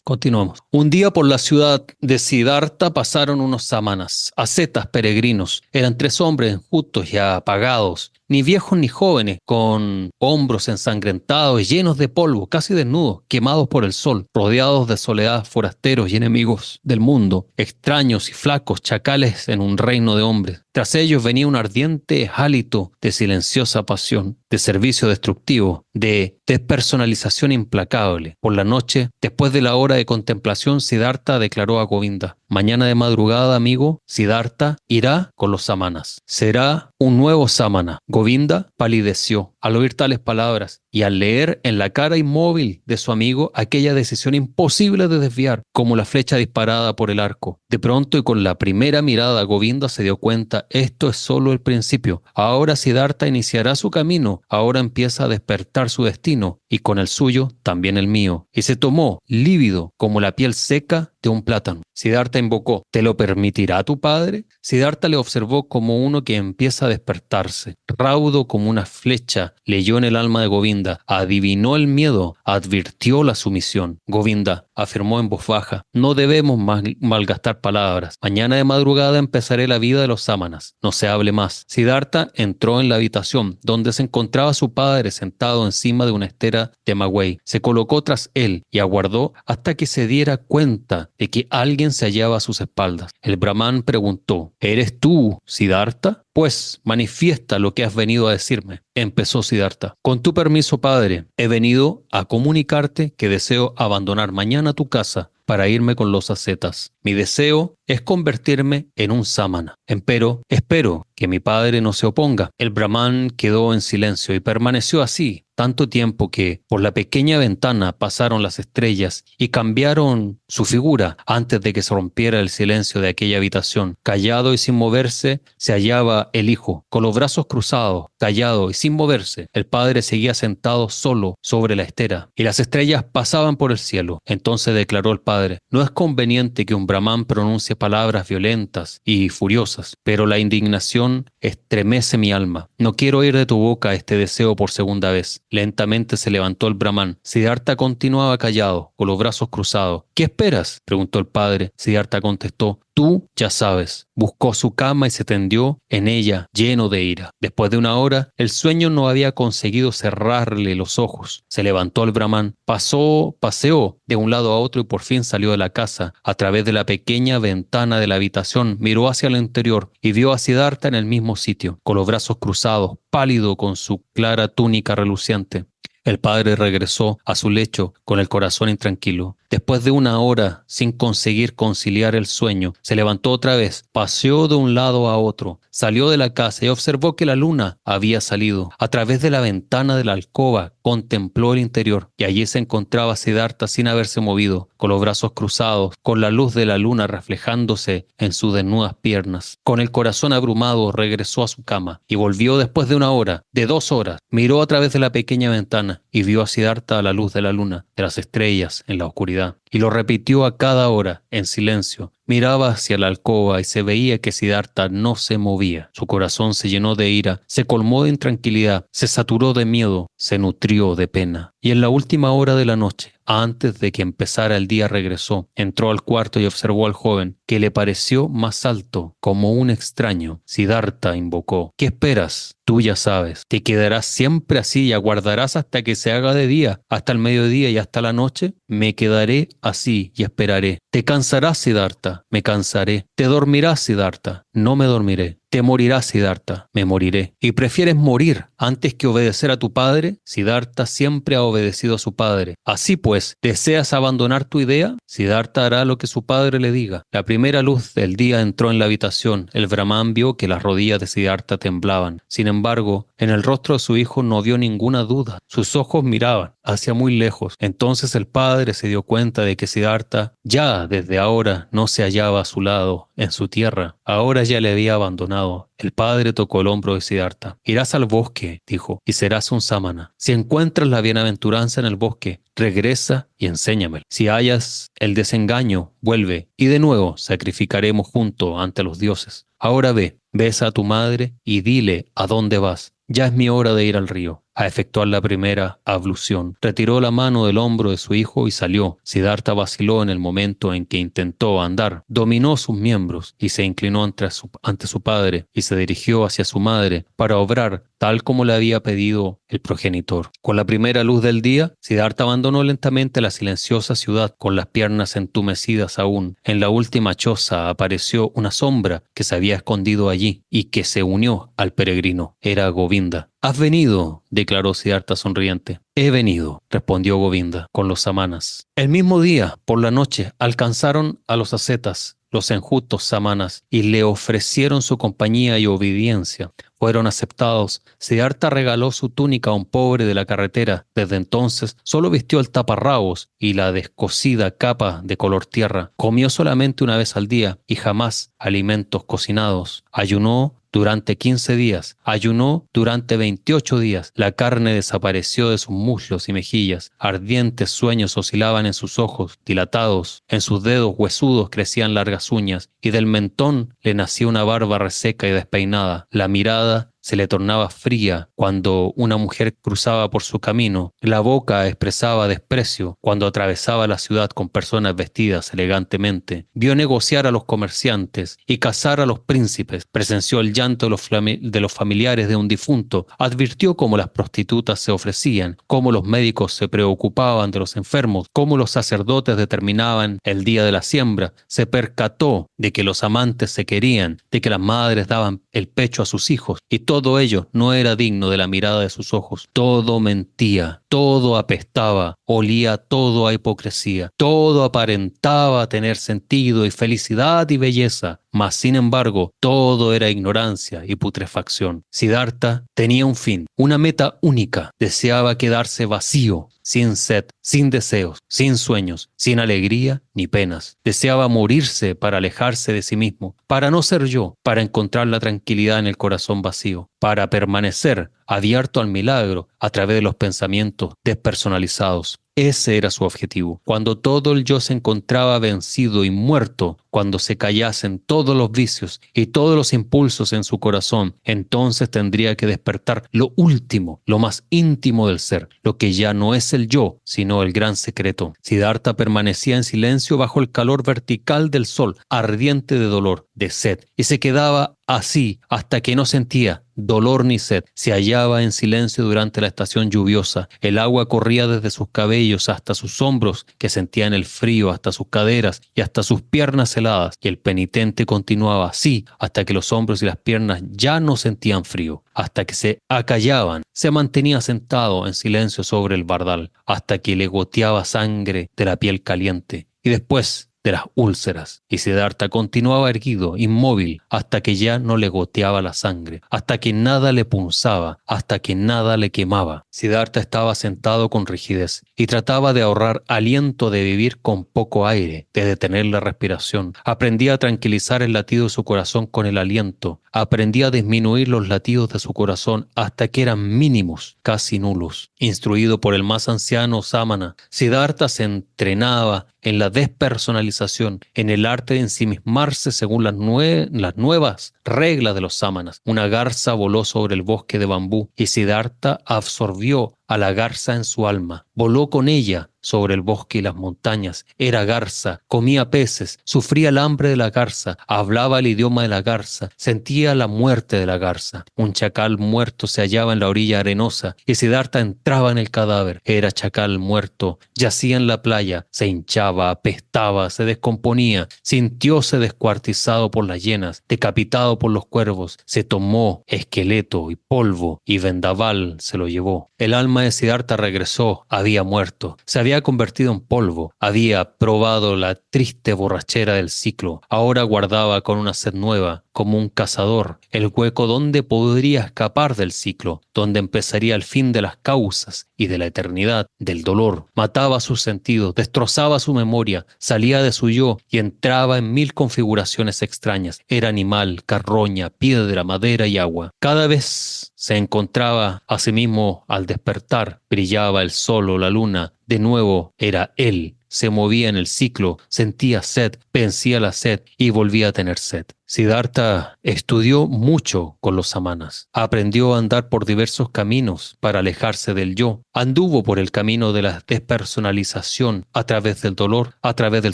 Continuamos. Un día por la ciudad de Siddhartha pasaron unos samanas, ascetas peregrinos. Eran 3 hombres enjutos y apagados, ni viejos ni jóvenes, con hombros ensangrentados y llenos de polvo, casi desnudos, quemados por el sol, rodeados de soledad, forasteros y enemigos del mundo, extraños y flacos, chacales en un reino de hombres. Tras ellos venía un ardiente hálito de silenciosa pasión, de servicio destructivo, de despersonalización implacable. Por la noche, después de la hora de contemplación, Siddhartha declaró a Govinda: mañana de madrugada, amigo, Siddhartha irá con los samanas. Será un nuevo samana. Govinda palideció al oír tales palabras y al leer en la cara inmóvil de su amigo aquella decisión imposible de desviar, como la flecha disparada por el arco. De pronto y con la primera mirada, Govinda se dio cuenta: esto es solo el principio. Ahora Siddhartha iniciará su camino, ahora empieza a despertar su destino, y con el suyo también el mío. Y se tomó, lívido como la piel seca, de un plátano. Siddhartha invocó: ¿te lo permitirá tu padre? Siddhartha le observó como uno que empieza a despertarse. Raudo como una flecha, leyó en el alma de Govinda, adivinó el miedo, advirtió la sumisión. Govinda afirmó en voz baja: no debemos malgastar palabras. Mañana de madrugada empezaré la vida de los sámanas. No se hable más. Siddhartha entró en la habitación donde se encontraba su padre sentado encima de una estera de maguey. Se colocó tras él y aguardó hasta que se diera cuenta de que alguien se hallaba a sus espaldas. El brahman preguntó: ¿eres tú, Siddhartha? Pues manifiesta lo que has venido a decirme. Empezó Siddhartha: con tu permiso, padre, he venido a comunicarte que deseo abandonar mañana tu casa para irme con los ascetas. Mi deseo es convertirme en un samana. Empero, espero que mi padre no se oponga. El brahman quedó en silencio y permaneció así tanto tiempo que por la pequeña ventana pasaron las estrellas y cambiaron su figura antes de que se rompiera el silencio de aquella habitación. Callado y sin moverse se hallaba el hijo, con los brazos cruzados, callado y sin moverse. El padre seguía sentado solo sobre la estera y las estrellas pasaban por el cielo. Entonces declaró el padre: no es conveniente que un brahman pronuncie palabras violentas y furiosas, pero la indignación estremece mi alma. No quiero oír de tu boca este deseo por segunda vez. Lentamente se levantó el brahman. Siddhartha continuaba callado, con los brazos cruzados. ¿Qué esperas?, preguntó el padre. Siddhartha contestó: tú ya sabes. Buscó su cama y se tendió en ella, lleno de ira. Después de una hora, el sueño no había conseguido cerrarle los ojos. Se levantó el brahman, paseó de un lado a otro y por fin salió de la casa. A través de la pequeña ventana de la habitación, miró hacia el interior y vio a Siddhartha en el mismo sitio, con los brazos cruzados, pálido con su clara túnica reluciente. El padre regresó a su lecho con el corazón intranquilo. Después de una hora sin conseguir conciliar el sueño, se levantó otra vez, paseó de un lado a otro, salió de la casa y observó que la luna había salido. A través de la ventana de la alcoba contempló el interior y allí se encontraba Siddhartha sin haberse movido, con los brazos cruzados, con la luz de la luna reflejándose en sus desnudas piernas. Con el corazón abrumado regresó a su cama y volvió después de una hora, de 2 horas. Miró a través de la pequeña ventana y vio a Siddhartha a la luz de la luna, de las estrellas, en la oscuridad. Y lo repitió a cada hora, en silencio. Miraba hacia la alcoba y se veía que Siddhartha no se movía. Su corazón se llenó de ira, se colmó de intranquilidad, se saturó de miedo, se nutrió de pena. Y en la última hora de la noche, antes de que empezara el día, regresó, entró al cuarto y observó al joven, que le pareció más alto, como un extraño. Siddhartha invocó: ¿qué esperas? Tú ya sabes, te quedarás siempre así y aguardarás hasta que se haga de día, hasta el mediodía y hasta la noche. Me quedaré así y esperaré. Te cansarás, Siddhartha, me cansaré. Te dormirás, Siddhartha, no me dormiré. Te morirás, Siddhartha, me moriré. ¿Y prefieres morir antes que obedecer a tu padre? Siddhartha siempre ha obedecido a su padre. Así pues, ¿deseas abandonar tu idea? Siddhartha hará lo que su padre le diga. La primera luz del día entró en la habitación. El brahman vio que las rodillas de Siddhartha temblaban. Sin embargo, en el rostro de su hijo no vio ninguna duda. Sus ojos miraban hacia muy lejos. Entonces el padre se dio cuenta de que Siddhartha ya desde ahora no se hallaba a su lado, en su tierra. Ahora ya le había abandonado. El padre tocó el hombro de Siddhartha. Irás al bosque, dijo, y serás un samana. Si encuentras la bienaventuranza en el bosque, regresa y enséñamelo. Si hallas el desengaño, vuelve, y de nuevo sacrificaremos juntos ante los dioses. Ahora ve, besa a tu madre y dile a dónde vas. Ya es mi hora de ir al río a efectuar la primera ablución. Retiró la mano del hombro de su hijo y salió. Siddhartha vaciló en el momento en que intentó andar. Dominó sus miembros y se inclinó ante su padre y se dirigió hacia su madre para obrar tal como le había pedido el progenitor. Con la primera luz del día, Siddhartha abandonó lentamente la silenciosa ciudad con las piernas entumecidas aún. En la última choza apareció una sombra que se había escondido allí y que se unió al peregrino. Era Govinda. «Has venido», declaró Siddhartha sonriente. «He venido», respondió Govinda, con los samanas. El mismo día, por la noche, alcanzaron a los ascetas, los enjutos samanas, y le ofrecieron su compañía y obediencia. Fueron aceptados. Siddhartha regaló su túnica a un pobre de la carretera. Desde entonces solo vistió el taparrabos y la descosida capa de color tierra. Comió solamente una vez al día y jamás alimentos cocinados. Ayunó durante 15 días, ayunó durante 28 días, la carne desapareció de sus muslos y mejillas, ardientes sueños oscilaban en sus ojos dilatados, en sus dedos huesudos crecían largas uñas, y del mentón le nacía una barba reseca y despeinada. La mirada se le tornaba fría cuando una mujer cruzaba por su camino. La boca expresaba desprecio cuando atravesaba la ciudad con personas vestidas elegantemente. Vio negociar a los comerciantes y cazar a los príncipes. Presenció el llanto de los familiares de un difunto. Advirtió cómo las prostitutas se ofrecían, cómo los médicos se preocupaban de los enfermos, cómo los sacerdotes determinaban el día de la siembra. Se percató de que los amantes se querían, de que las madres daban el pecho a sus hijos, y todo ello no era digno de la mirada de sus ojos. Todo mentía, todo apestaba, olía todo a hipocresía, todo aparentaba tener sentido y felicidad y belleza, mas sin embargo todo era ignorancia y putrefacción. Siddhartha tenía un fin, una meta única. Deseaba quedarse vacío, sin sed, sin deseos, sin sueños, sin alegría ni penas. Deseaba morirse para alejarse de sí mismo, para no ser yo, para encontrar la tranquilidad en el corazón vacío, para permanecer abierto al milagro a través de los pensamientos despersonalizados. Ese era su objetivo. Cuando todo el yo se encontraba vencido y muerto, cuando se callasen todos los vicios y todos los impulsos en su corazón, entonces tendría que despertar lo último, lo más íntimo del ser, lo que ya no es el yo, sino el gran secreto. Siddhartha permanecía en silencio bajo el calor vertical del sol, ardiente de dolor, de sed, y se quedaba así hasta que no sentía dolor ni sed. Se hallaba en silencio durante la estación lluviosa. El agua corría desde sus cabellos hasta sus hombros, que sentían el frío, hasta sus caderas y hasta sus piernas heladas. Y el penitente continuaba así hasta que los hombros y las piernas ya no sentían frío, hasta que se acallaban. Se mantenía sentado en silencio sobre el bardal, hasta que le goteaba sangre de la piel caliente. Y después de las úlceras, y Siddhartha continuaba erguido, inmóvil, hasta que ya no le goteaba la sangre, hasta que nada le punzaba, hasta que nada le quemaba. Siddhartha estaba sentado con rigidez y trataba de ahorrar aliento, de vivir con poco aire, de detener la respiración. Aprendía a tranquilizar el latido de su corazón con el aliento. Aprendía a disminuir los latidos de su corazón hasta que eran mínimos, casi nulos. Instruido por el más anciano Samana, Siddhartha se entrenaba en la despersonalización, en el arte de ensimismarse según las nuevas reglas de los sámanas. Una garza voló sobre el bosque de bambú y Siddhartha absorbió a la garza en su alma. Voló con ella sobre el bosque y las montañas. Era garza, comía peces, sufría el hambre de la garza, hablaba el idioma de la garza, sentía la muerte de la garza. Un chacal muerto se hallaba en la orilla arenosa y Siddhartha entraba en el cadáver. Era chacal muerto, yacía en la playa, se hinchaba, apestaba, se descomponía, sintióse descuartizado por las hienas, decapitado por los cuervos, se tomó esqueleto y polvo y vendaval se lo llevó. El alma de Siddhartha regresó, había muerto, se había convertido en polvo, había probado la triste borrachera del ciclo, ahora guardaba con una sed nueva, como un cazador, el hueco donde podría escapar del ciclo, donde empezaría el fin de las causas y de la eternidad, del dolor. Mataba sus sentidos, destrozaba su memoria, salía de su yo y entraba en 1000 configuraciones extrañas. Era animal, carroña, piedra, madera y agua. Cada vez se encontraba a sí mismo al despertar. Brillaba el sol o la luna. De nuevo era él. Se movía en el ciclo, sentía sed, vencía la sed y volvía a tener sed. Siddhartha estudió mucho con los samanas. Aprendió a andar por diversos caminos para alejarse del yo. Anduvo por el camino de la despersonalización a través del dolor, a través del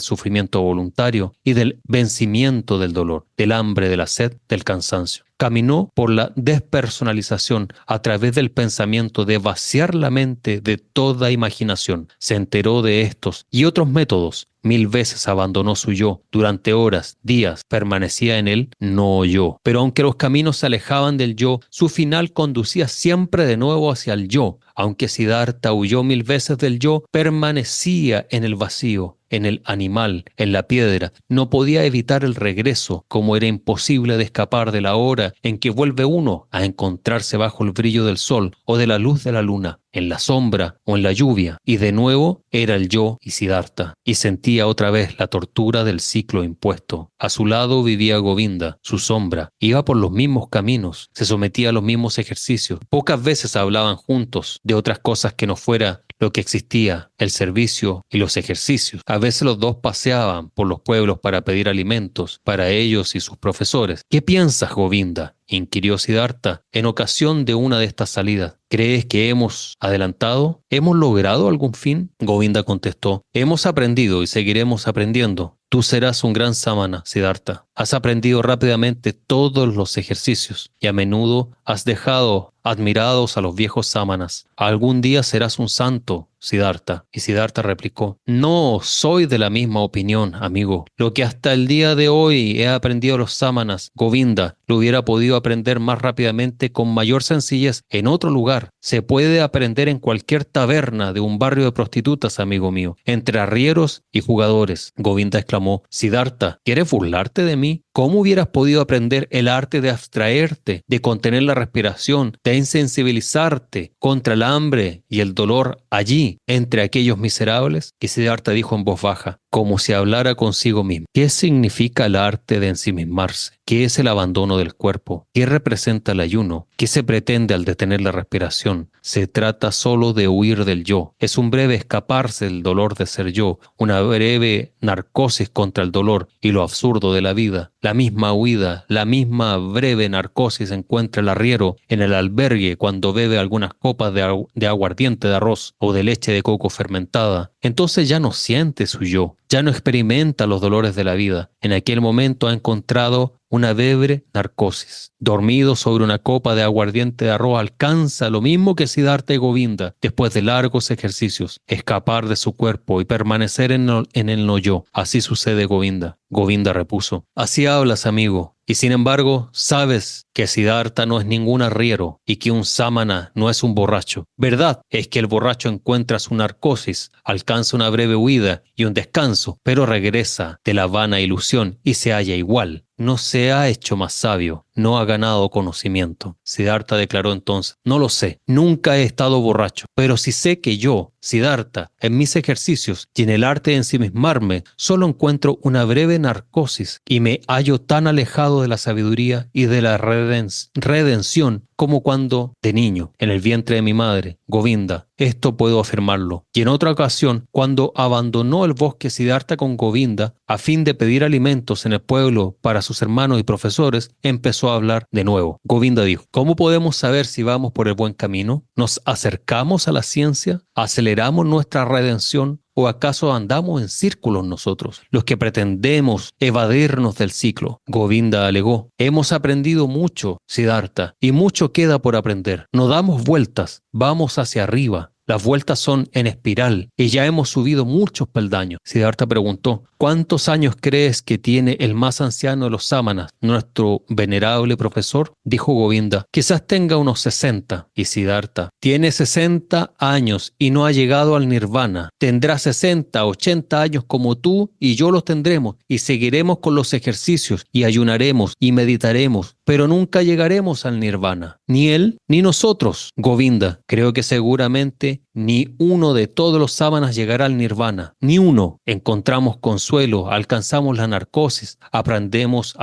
sufrimiento voluntario y del vencimiento del dolor, del hambre, de la sed, del cansancio. Caminó por la despersonalización a través del pensamiento de vaciar la mente de toda imaginación. Se enteró de estos y otros métodos. 1000 veces abandonó su yo. Durante horas, días, permanecía en él, no yo. Pero aunque los caminos se alejaban del yo, su final conducía siempre de nuevo hacia el yo. Aunque Siddhartha huyó 1000 veces del yo, permanecía en el vacío. en el animal, en la piedra, no podía evitar el regreso, como era imposible de escapar de la hora en que vuelve uno a encontrarse bajo el brillo del sol o de la luz de la luna, en la sombra o en la lluvia, y de nuevo era el yo y Siddhartha, y sentía otra vez la tortura del ciclo impuesto. A su lado vivía Govinda, su sombra, iba por los mismos caminos, se sometía a los mismos ejercicios. Pocas veces hablaban juntos de otras cosas que no fuera lo que existía, el servicio y los ejercicios. A veces los dos paseaban por los pueblos para pedir alimentos para ellos y sus profesores. ¿Qué piensas, Govinda?, inquirió Siddhartha en ocasión de una de estas salidas. ¿Crees que hemos adelantado? ¿Hemos logrado algún fin? Govinda contestó, hemos aprendido y seguiremos aprendiendo. Tú serás un gran samana, Siddhartha. Has aprendido rápidamente todos los ejercicios y a menudo has dejado admirados a los viejos samanas. Algún día serás un santo, Siddhartha. Y Siddhartha replicó, no soy de la misma opinión, amigo. Lo que hasta el día de hoy he aprendido a los samanas, Govinda, lo hubiera podido aprender más rápidamente con mayor sencillez en otro lugar. Se puede aprender en cualquier taberna de un barrio de prostitutas, amigo mío, entre arrieros y jugadores. Govinda exclamó, Siddhartha, ¿quieres burlarte de mí? ¿Cómo hubieras podido aprender el arte de abstraerte, de contener la respiración, de insensibilizarte contra el hambre y el dolor allí, entre aquellos miserables? Y Siddhartha dijo en voz baja, como si hablara consigo mismo. ¿Qué significa el arte de ensimismarse? ¿Qué es el abandono del cuerpo? ¿Qué representa el ayuno? ¿Qué se pretende al detener la respiración? Se trata solo de huir del yo. Es un breve escaparse del dolor de ser yo, una breve narcosis contra el dolor y lo absurdo de la vida. La misma huida, la misma breve narcosis encuentra el arriero en el albergue cuando bebe algunas copas de aguardiente de arroz o de leche de coco fermentada. Entonces ya no siente su yo, ya no experimenta los dolores de la vida. En aquel momento ha encontrado una breve narcosis. Dormido sobre una copa de aguardiente de arroz, alcanza lo mismo que Siddhartha y Govinda después de largos ejercicios, escapar de su cuerpo y permanecer en el no yo. Así sucede, Govinda. Govinda repuso, así hablas, amigo, y sin embargo sabes que Siddhartha no es ningún arriero y que un samana no es un borracho. Verdad es que el borracho encuentra su narcosis, alcanza una breve huida y un descanso, pero regresa de la vana ilusión y se halla igual. No se ha hecho más sabio, no ha ganado conocimiento. Siddhartha declaró entonces, no lo sé, nunca he estado borracho, pero sí sé que yo, Siddhartha, en mis ejercicios y en el arte de ensimismarme, solo encuentro una breve narcosis y me hallo tan alejado de la sabiduría y de la redención como cuando, de niño, en el vientre de mi madre, Govinda. Esto puedo afirmarlo. Y en otra ocasión, cuando abandonó el bosque Siddhartha con Govinda, a fin de pedir alimentos en el pueblo para sus hermanos y profesores, empezó a hablar de nuevo. Govinda dijo, ¿cómo podemos saber si vamos por el buen camino? ¿Nos acercamos a la ciencia? ¿Aceleramos nuestra redención? ¿O acaso andamos en círculos nosotros, los que pretendemos evadirnos del ciclo? Govinda alegó, hemos aprendido mucho, Siddhartha, y mucho queda por aprender. No damos vueltas, vamos hacia arriba. Las vueltas son en espiral y ya hemos subido muchos peldaños. Siddhartha preguntó, ¿cuántos años crees que tiene el más anciano de los sámanas, nuestro venerable profesor? Dijo Govinda, quizás tenga unos 60. Y Siddhartha, tiene 60 años y no ha llegado al nirvana. Tendrá 60, 80 años como tú y yo los tendremos y seguiremos con los ejercicios y ayunaremos y meditaremos, pero nunca llegaremos al nirvana. Ni él ni nosotros. Govinda, creo que seguramente ni uno de todos los sámanas llegará al nirvana. Ni uno. Encontramos consuelo, alcanzamos la narcosis, aprendemos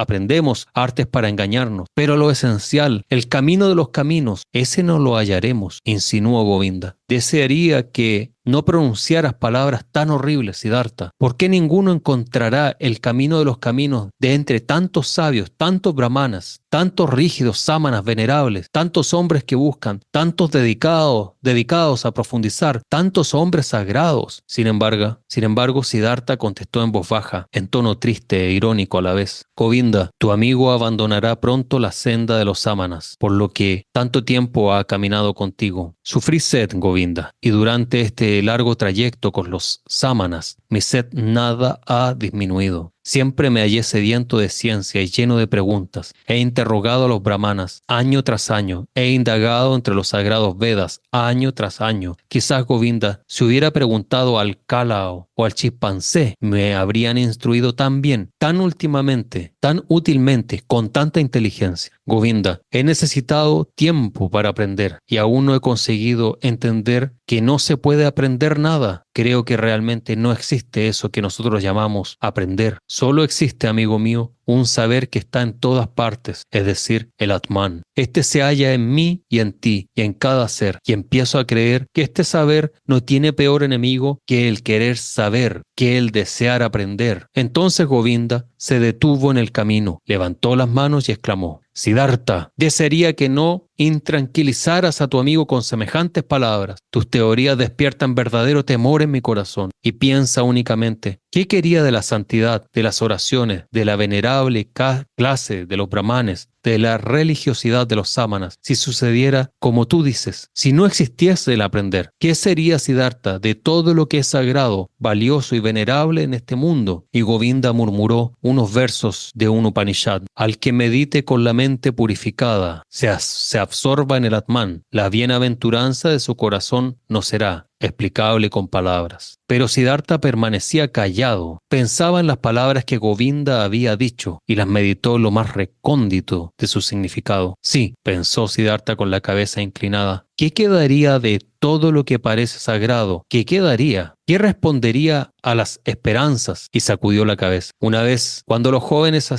artes para engañarnos. Pero lo esencial, el camino de los caminos, ese no lo hallaremos, insinuó Govinda. Desearía que no pronunciaras palabras tan horribles, Siddhartha. ¿Por qué ninguno encontrará el camino de los caminos de entre tantos sabios, tantos brahmanas, tantos rígidos sámanas venerables, tantos hombres que buscan, tantos dedicados a profundizar, tantos hombres sagrados? Sin embargo, Siddhartha contestó en voz baja, en tono triste e irónico a la vez. Govinda, tu amigo abandonará pronto la senda de los sámanas, por lo que tanto tiempo ha caminado contigo. Sufrí sed, Govinda, y durante este largo trayecto con los sámanas, mi sed nada ha disminuido. Siempre me hallé sediento de ciencia y lleno de preguntas. He interrogado a los brahmanas año tras año. He indagado entre los sagrados Vedas año tras año. Quizás Govinda se hubiera preguntado al Kalao o al chimpancé me habrían instruido tan bien, tan últimamente, tan útilmente, con tanta inteligencia. Govinda, he necesitado tiempo para aprender y aún no he conseguido entender que no se puede aprender nada. Creo que realmente no existe eso que nosotros llamamos aprender. Solo existe, amigo mío, un saber que está en todas partes, es decir, el Atman. Este se halla en mí y en ti y en cada ser, y empiezo a creer que este saber no tiene peor enemigo que el querer saber, que el desear aprender. Entonces Govinda se detuvo en el camino, levantó las manos y exclamó: Siddhartha, desearía que no intranquilizaras a tu amigo con semejantes palabras. Tus teorías despiertan verdadero temor en mi corazón. Y piensa únicamente, ¿qué quería de la santidad, de las oraciones, de la venerable clase de los brahmanes, de la religiosidad de los sámanas, si sucediera como tú dices, si no existiese el aprender? ¿Qué sería, Siddhartha, de todo lo que es sagrado, valioso y venerable en este mundo? Y Govinda murmuró unos versos de un Upanishad: al que medite con la mente purificada, se absorba en el Atman, la bienaventuranza de su corazón no será explicable con palabras. Pero Siddhartha permanecía callado, pensaba en las palabras que Govinda había dicho y las meditó lo más recóndito de su significado. Sí, pensó Siddhartha con la cabeza inclinada, ¿qué quedaría de todo lo que parece sagrado? ¿Qué quedaría? ¿Qué respondería a las esperanzas? Y sacudió la cabeza. Una vez, cuando los jóvenes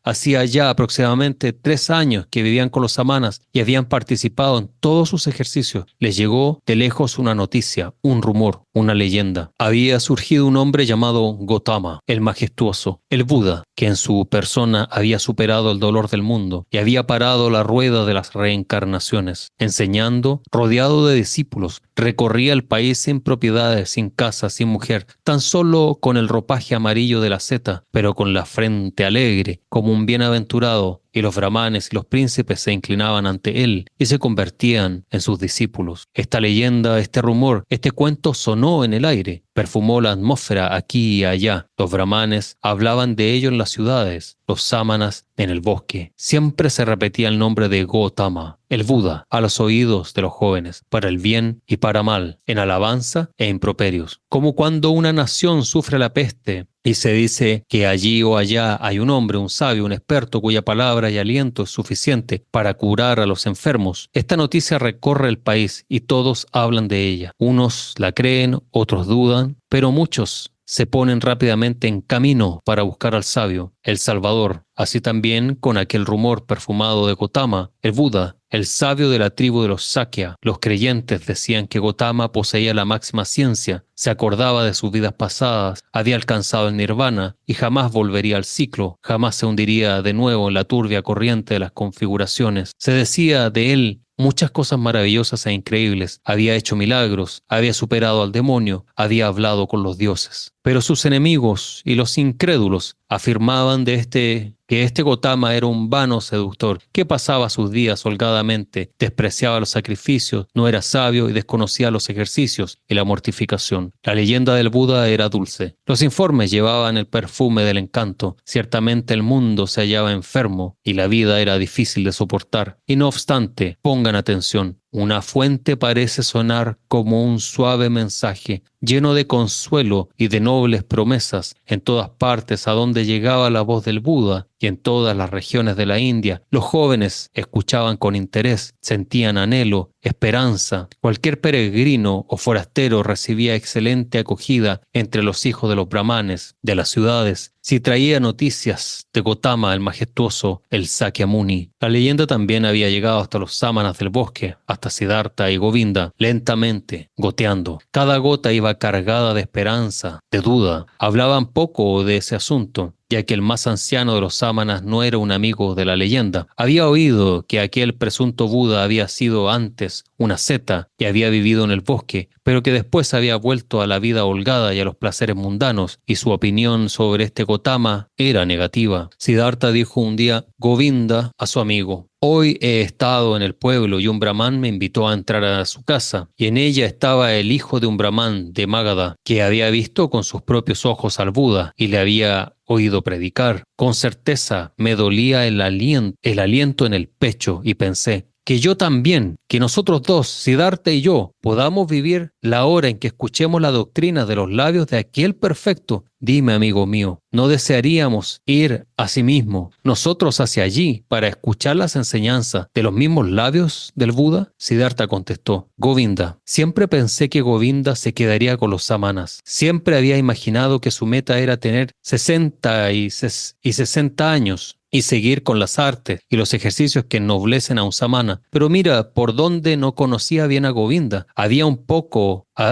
hacía ya aproximadamente 3 años que vivían con los samanas y habían participado en todos sus ejercicios, les llegó de lejos una noticia, un rumor, una leyenda. Había surgido un hombre llamado Gotama, el majestuoso, el Buda, que en su persona había superado el dolor del mundo y había parado la rueda de las reencarnaciones. Enseñando, rodeado de discípulos, recorría el país sin propiedades, sin casa, sin mujer, tan solo con el ropaje amarillo de la seta, pero con la frente alegre, como un bienaventurado, y los brahmanes y los príncipes se inclinaban ante él y se convertían en sus discípulos. Esta leyenda, este rumor, este cuento sonó en el aire, perfumó la atmósfera aquí y allá. Los brahmanes hablaban de ello en las ciudades, los sámanas en el bosque. Siempre se repetía el nombre de Gotama, el Buda, a los oídos de los jóvenes, para el bien y para mal, en alabanza e improperios. Como cuando una nación sufre la peste y se dice que allí o allá hay un hombre, un sabio, un experto cuya palabra y aliento es suficiente para curar a los enfermos. Esta noticia recorre el país y todos hablan de ella. Unos la creen, otros dudan, pero muchos se ponen rápidamente en camino para buscar al sabio, el Salvador. Así también con aquel rumor perfumado de Gotama, el Buda, el sabio de la tribu de los Sakya. Los creyentes decían que Gotama poseía la máxima ciencia, se acordaba de sus vidas pasadas, había alcanzado el nirvana y jamás volvería al ciclo, jamás se hundiría de nuevo en la turbia corriente de las configuraciones. Se decía de él muchas cosas maravillosas e increíbles. Había hecho milagros, había superado al demonio, había hablado con los dioses. Pero sus enemigos y los incrédulos afirmaban que este Gotama era un vano seductor, que pasaba sus días holgadamente, despreciaba los sacrificios, no era sabio y desconocía los ejercicios y la mortificación. La leyenda del Buda era dulce. Los informes llevaban el perfume del encanto. Ciertamente el mundo se hallaba enfermo y la vida era difícil de soportar. Y no obstante, pongan atención, una fuente parece sonar como un suave mensaje, lleno de consuelo y de nobles promesas. En todas partes a donde llegaba la voz del Buda y en todas las regiones de la India, los jóvenes escuchaban con interés, sentían anhelo, esperanza. Cualquier peregrino o forastero recibía excelente acogida entre los hijos de los brahmanes de las ciudades si traía noticias de Gotama el majestuoso, el Sakyamuni. La leyenda también había llegado hasta los sámanas del bosque, hasta Siddhartha y Govinda, lentamente, goteando. Cada gota iba cargada de esperanza, de duda. Hablaban poco de ese asunto, ya que el más anciano de los sámanas no era un amigo de la leyenda. Había oído que aquel presunto Buda había sido antes una asceta y había vivido en el bosque, pero que después había vuelto a la vida holgada y a los placeres mundanos, y su opinión sobre este Gotama era negativa. Siddhartha dijo un día Govinda a su amigo: hoy he estado en el pueblo y un brahman me invitó a entrar a su casa, y en ella estaba el hijo de un brahman de Magadha, que había visto con sus propios ojos al Buda y le había oído predicar. Con certeza me dolía el aliento en el pecho y pensé, que yo también, que nosotros dos, Siddhartha y yo, podamos vivir la hora en que escuchemos la doctrina de los labios de aquel perfecto? Dime, amigo mío, ¿no desearíamos ir asimismo nosotros hacia allí para escuchar las enseñanzas de los mismos labios del Buda? Siddhartha contestó: Govinda, siempre pensé que Govinda se quedaría con los samanas. Siempre había imaginado que su meta era tener 60 y 60 años y seguir con las artes y los ejercicios que ennoblecen a un samana. Pero mira, por donde no conocía bien a Govinda,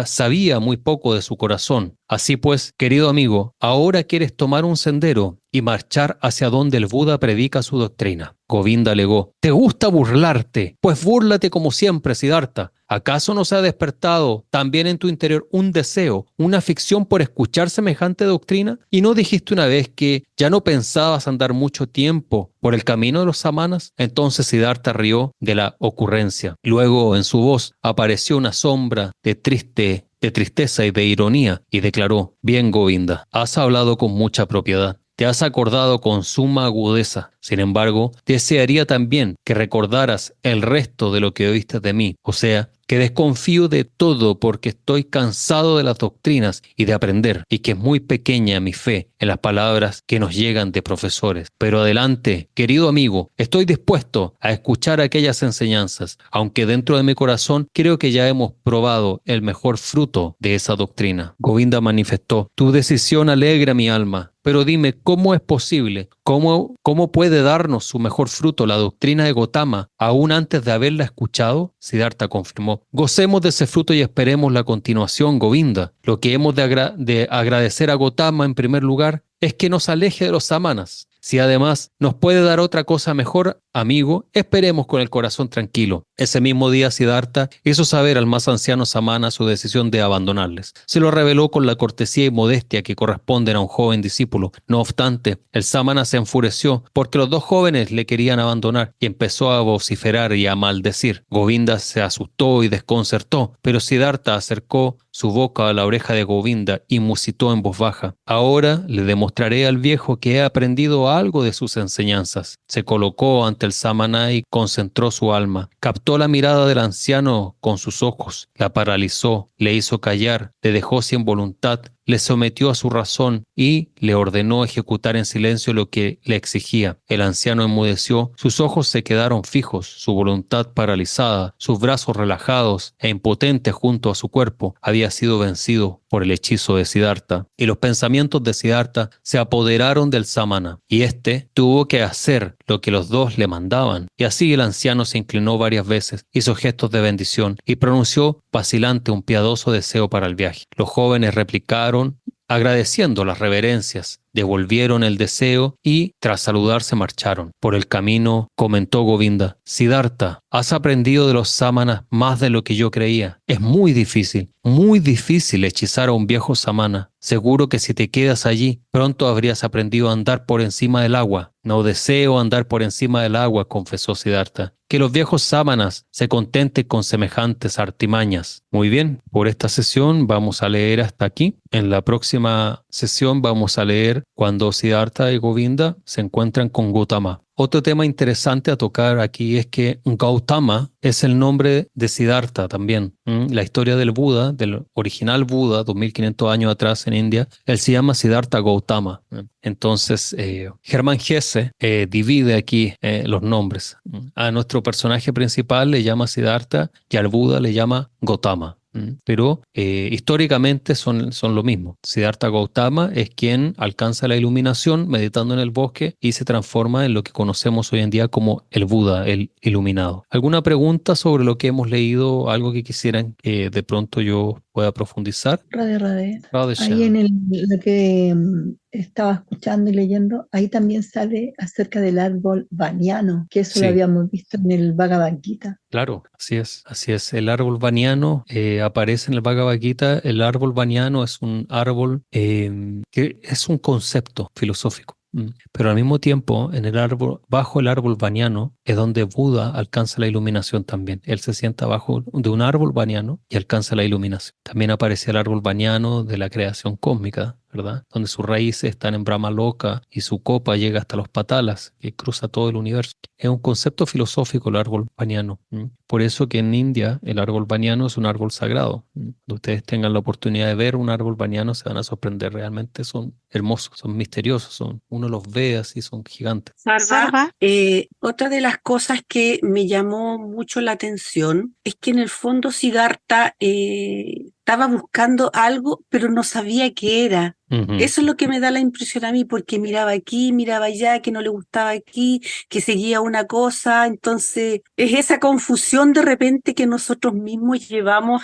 sabía muy poco de su corazón. Así pues, querido amigo, ahora quieres tomar un sendero y marchar hacia donde el Buda predica su doctrina. Govinda alegó: ¿te gusta burlarte? Pues búrlate como siempre, Siddhartha. ¿Acaso no se ha despertado también en tu interior un deseo, una afición por escuchar semejante doctrina? ¿Y no dijiste una vez que ya no pensabas andar mucho tiempo por el camino de los samanas? Entonces Siddhartha rió de la ocurrencia. Luego en su voz apareció una sombra de tristeza y de ironía, y declaró: bien, Govinda, has hablado con mucha propiedad. Te has acordado con suma agudeza. Sin embargo, desearía también que recordaras el resto de lo que oíste de mí, o sea, que desconfío de todo porque estoy cansado de las doctrinas y de aprender, y que es muy pequeña mi fe en las palabras que nos llegan de profesores. Pero adelante, querido amigo, estoy dispuesto a escuchar aquellas enseñanzas, aunque dentro de mi corazón creo que ya hemos probado el mejor fruto de esa doctrina. Govinda manifestó: tu decisión alegra mi alma. Pero dime, ¿cómo es posible? ¿Cómo puede darnos su mejor fruto la doctrina de Gotama aún antes de haberla escuchado? Siddhartha confirmó: gocemos de ese fruto y esperemos la continuación, Govinda. Lo que hemos de agradecer a Gotama en primer lugar es que nos aleje de los samanas. Si además nos puede dar otra cosa mejor, amigo, esperemos con el corazón tranquilo. Ese mismo día Siddhartha hizo saber al más anciano samana su decisión de abandonarles. Se lo reveló con la cortesía y modestia que corresponden a un joven discípulo. No obstante, el samana se enfureció porque los dos jóvenes le querían abandonar y empezó a vociferar y a maldecir. Govinda se asustó y desconcertó, pero Siddhartha acercó su boca a la oreja de Govinda y musitó en voz baja: ahora le demostraré al viejo que he aprendido algo de sus enseñanzas. Se colocó ante el samana y concentró su alma. Captó la mirada del anciano con sus ojos, la paralizó, le hizo callar, le dejó sin voluntad, le sometió a su razón y le ordenó ejecutar en silencio lo que le exigía. El anciano enmudeció, sus ojos se quedaron fijos, su voluntad paralizada, sus brazos relajados e impotentes junto a su cuerpo. Había sido vencido por el hechizo de Siddhartha, y los pensamientos de Siddhartha se apoderaron del samana, y éste tuvo que hacer lo que los dos le mandaban. Y así el anciano se inclinó varias veces, hizo gestos de bendición y pronunció vacilante un piadoso deseo para el viaje. Los jóvenes replicaron agradeciendo las reverencias, devolvieron el deseo y, tras saludar, se marcharon. Por el camino, comentó Govinda: Siddhartha, has aprendido de los samanas más de lo que yo creía. Es muy difícil hechizar a un viejo samana. Seguro que si te quedas allí, pronto habrías aprendido a andar por encima del agua. No deseo andar por encima del agua, confesó Siddhartha. Que los viejos samanas se contenten con semejantes artimañas. Muy bien, por esta sesión vamos a leer hasta aquí. En la próxima sesión vamos a leer cuando Siddhartha y Govinda se encuentran con Gautama. Otro tema interesante a tocar aquí es que Gautama es el nombre de Siddhartha también. La historia del Buda, del original Buda, 2500 años atrás en India, él se llama Siddhartha Gautama. Entonces, Hermann Hesse divide aquí los nombres. A nuestro personaje principal le llama Siddhartha y al Buda le llama Gautama. Pero históricamente son lo mismo. Siddhartha Gautama es quien alcanza la iluminación meditando en el bosque y se transforma en lo que conocemos hoy en día como el Buda, el iluminado. ¿Alguna pregunta sobre lo que hemos leído? ¿Algo que quisieran que de pronto yo pueda profundizar? Radhe. Radhe Ahí Shyam. lo que estaba escuchando y leyendo, ahí también sale acerca del árbol baniano, que eso lo Sí. habíamos visto en el Bhagavad Gita. Claro, así es, así es. El árbol baniano aparece en el Bhagavad Gita. El árbol baniano es un árbol que es un concepto filosófico. Pero al mismo tiempo, bajo el árbol baniano es donde Buda alcanza la iluminación también. Él se sienta abajo de un árbol baniano y alcanza la iluminación. También aparece el árbol baniano de la creación cósmica, ¿verdad? Donde sus raíces están en Brahmaloka y su copa llega hasta los patalas, que cruza todo el universo. Es un concepto filosófico el árbol baniano. Por eso que en India el árbol baniano es un árbol sagrado. Cuando ustedes tengan la oportunidad de ver un árbol baniano se van a sorprender. Realmente son hermosos, son misteriosos, uno los ve así, son gigantes. Sarva, Otra de las cosas que me llamó mucho la atención es que en el fondo Siddhartha estaba buscando algo, pero no sabía qué era. Eso es lo que me da la impresión a mí, porque miraba aquí, miraba allá, que no le gustaba aquí, que seguía una cosa. Entonces, es esa confusión de repente que nosotros mismos llevamos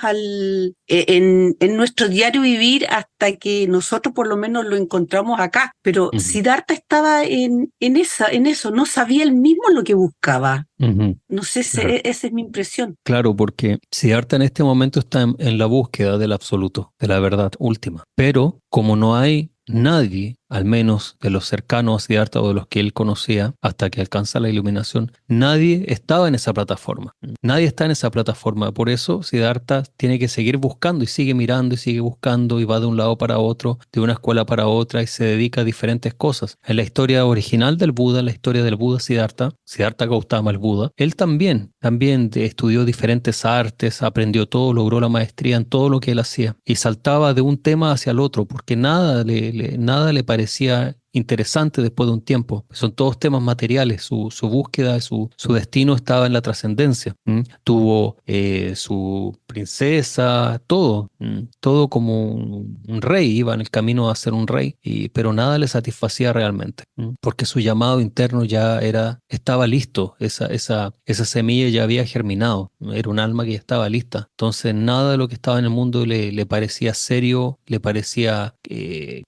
en nuestro diario vivir hasta que nosotros por lo menos lo encontramos acá. Pero Siddhartha estaba en eso, no sabía él mismo lo que buscaba. No sé, Claro. esa es mi impresión. Claro, porque Siddhartha en este momento está en la búsqueda del absoluto, de la verdad última. Pero como no hay nadie, al menos de los cercanos a Siddhartha o de los que él conocía, hasta que alcanza la iluminación, nadie estaba en esa plataforma. Nadie está en esa plataforma. Por eso Siddhartha tiene que seguir buscando y sigue mirando y sigue buscando y va de un lado para otro, de una escuela para otra y se dedica a diferentes cosas. En la historia original del Buda, la historia del Buda Siddhartha Gautama, el Buda, él también estudió diferentes artes, aprendió todo, logró la maestría en todo lo que él hacía y saltaba de un tema hacia el otro porque nada le parecía interesante después de un tiempo. Son todos temas materiales. Su búsqueda, su destino estaba en la trascendencia. Tuvo su princesa, todo como un rey, iba en el camino a ser un rey, pero nada le satisfacía realmente, porque su llamado interno ya estaba listo, esa semilla ya había germinado, era un alma que ya estaba lista. Entonces nada de lo que estaba en el mundo le parecía serio, le parecía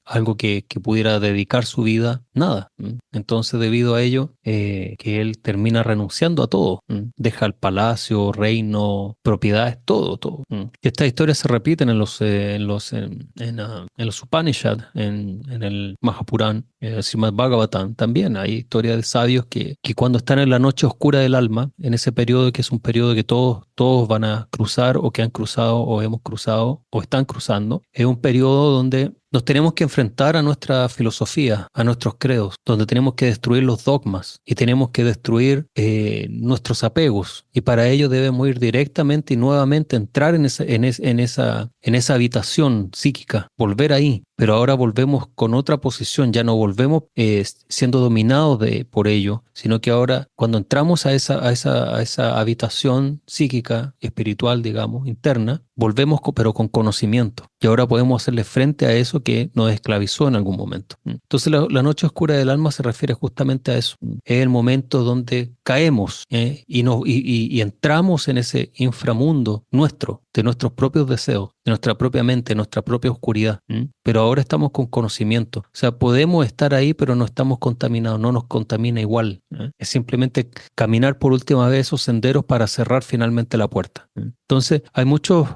algo que pudiera dedicar su vida, nada. Entonces debido a ello, que él termina renunciando a todo, deja el palacio, reino, propiedades, todo. Estas historias se repiten en los Upanishad, en el Mahapuran, el Srimad Bhagavatam, también hay historias de sabios que cuando están en la noche oscura del alma, en ese periodo que es un periodo que todos van a cruzar o que han cruzado o hemos cruzado o están cruzando, es un periodo donde nos tenemos que enfrentar a nuestra filosofía, a nuestros credos, donde tenemos que destruir los dogmas y tenemos que destruir nuestros apegos. Y para ello debemos ir directamente y nuevamente entrar en esa habitación psíquica, volver ahí. Pero ahora volvemos con otra posición, ya no volvemos siendo dominados por ello, sino que ahora cuando entramos a esa habitación psíquica, espiritual, digamos, interna, volvemos pero con conocimiento. Y ahora podemos hacerle frente a eso que nos esclavizó en algún momento. Entonces la noche oscura del alma se refiere justamente a eso. Es el momento donde caemos y entramos en ese inframundo nuestro, de nuestros propios deseos, de nuestra propia mente, de nuestra propia oscuridad. Pero ahora estamos con conocimiento. O sea, podemos estar ahí, pero no estamos contaminados, no nos contamina igual. Es simplemente caminar por última vez esos senderos para cerrar finalmente la puerta. Entonces, hay muchas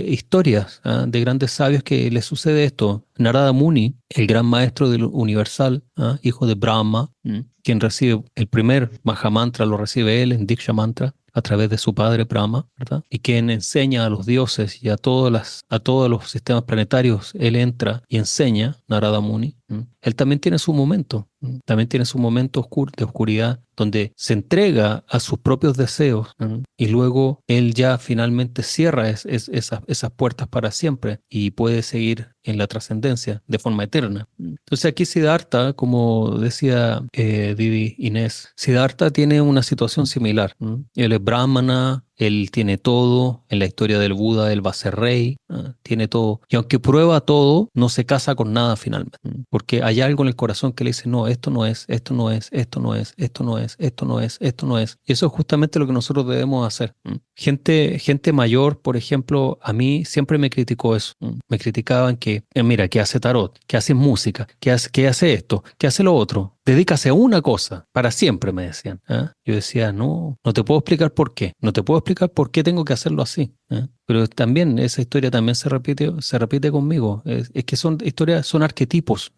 historias de grandes sabios que les sucede esto. Narada Muni, el gran maestro del universal, hijo de Brahma, quien recibe el primer Mahamantra, lo recibe él en Diksha Mantra, a través de su padre Brahma, ¿verdad? Y quien enseña a los dioses y a todos los sistemas planetarios, él entra y enseña, Narada Muni. Él también tiene su momento, también tiene su momento de oscuridad, donde se entrega a sus propios deseos y luego él ya finalmente cierra esas puertas para siempre y puede seguir en la trascendencia de forma eterna. Entonces aquí Siddhartha, como decía Didi Inés, Siddhartha tiene una situación similar. Él es brahmana, él tiene todo, en la historia del Buda él va a ser rey, tiene todo. Y aunque prueba todo, no se casa con nada finalmente. Porque hay algo en el corazón que le dice, no, esto no es, esto no es, esto no es, esto no es, esto no es, esto no es. Y eso es justamente lo que nosotros debemos hacer. Gente mayor, por ejemplo, a mí siempre me criticó eso. Me criticaban que, mira, que hace tarot, que hace música, que hace esto, que hace lo otro. Dedícase a una cosa, para siempre, me decían. Yo decía, no te puedo explicar por qué. No te puedo explicar por qué tengo que hacerlo así. Pero también esa historia también se repite conmigo. Es que son historias, son arquetipos.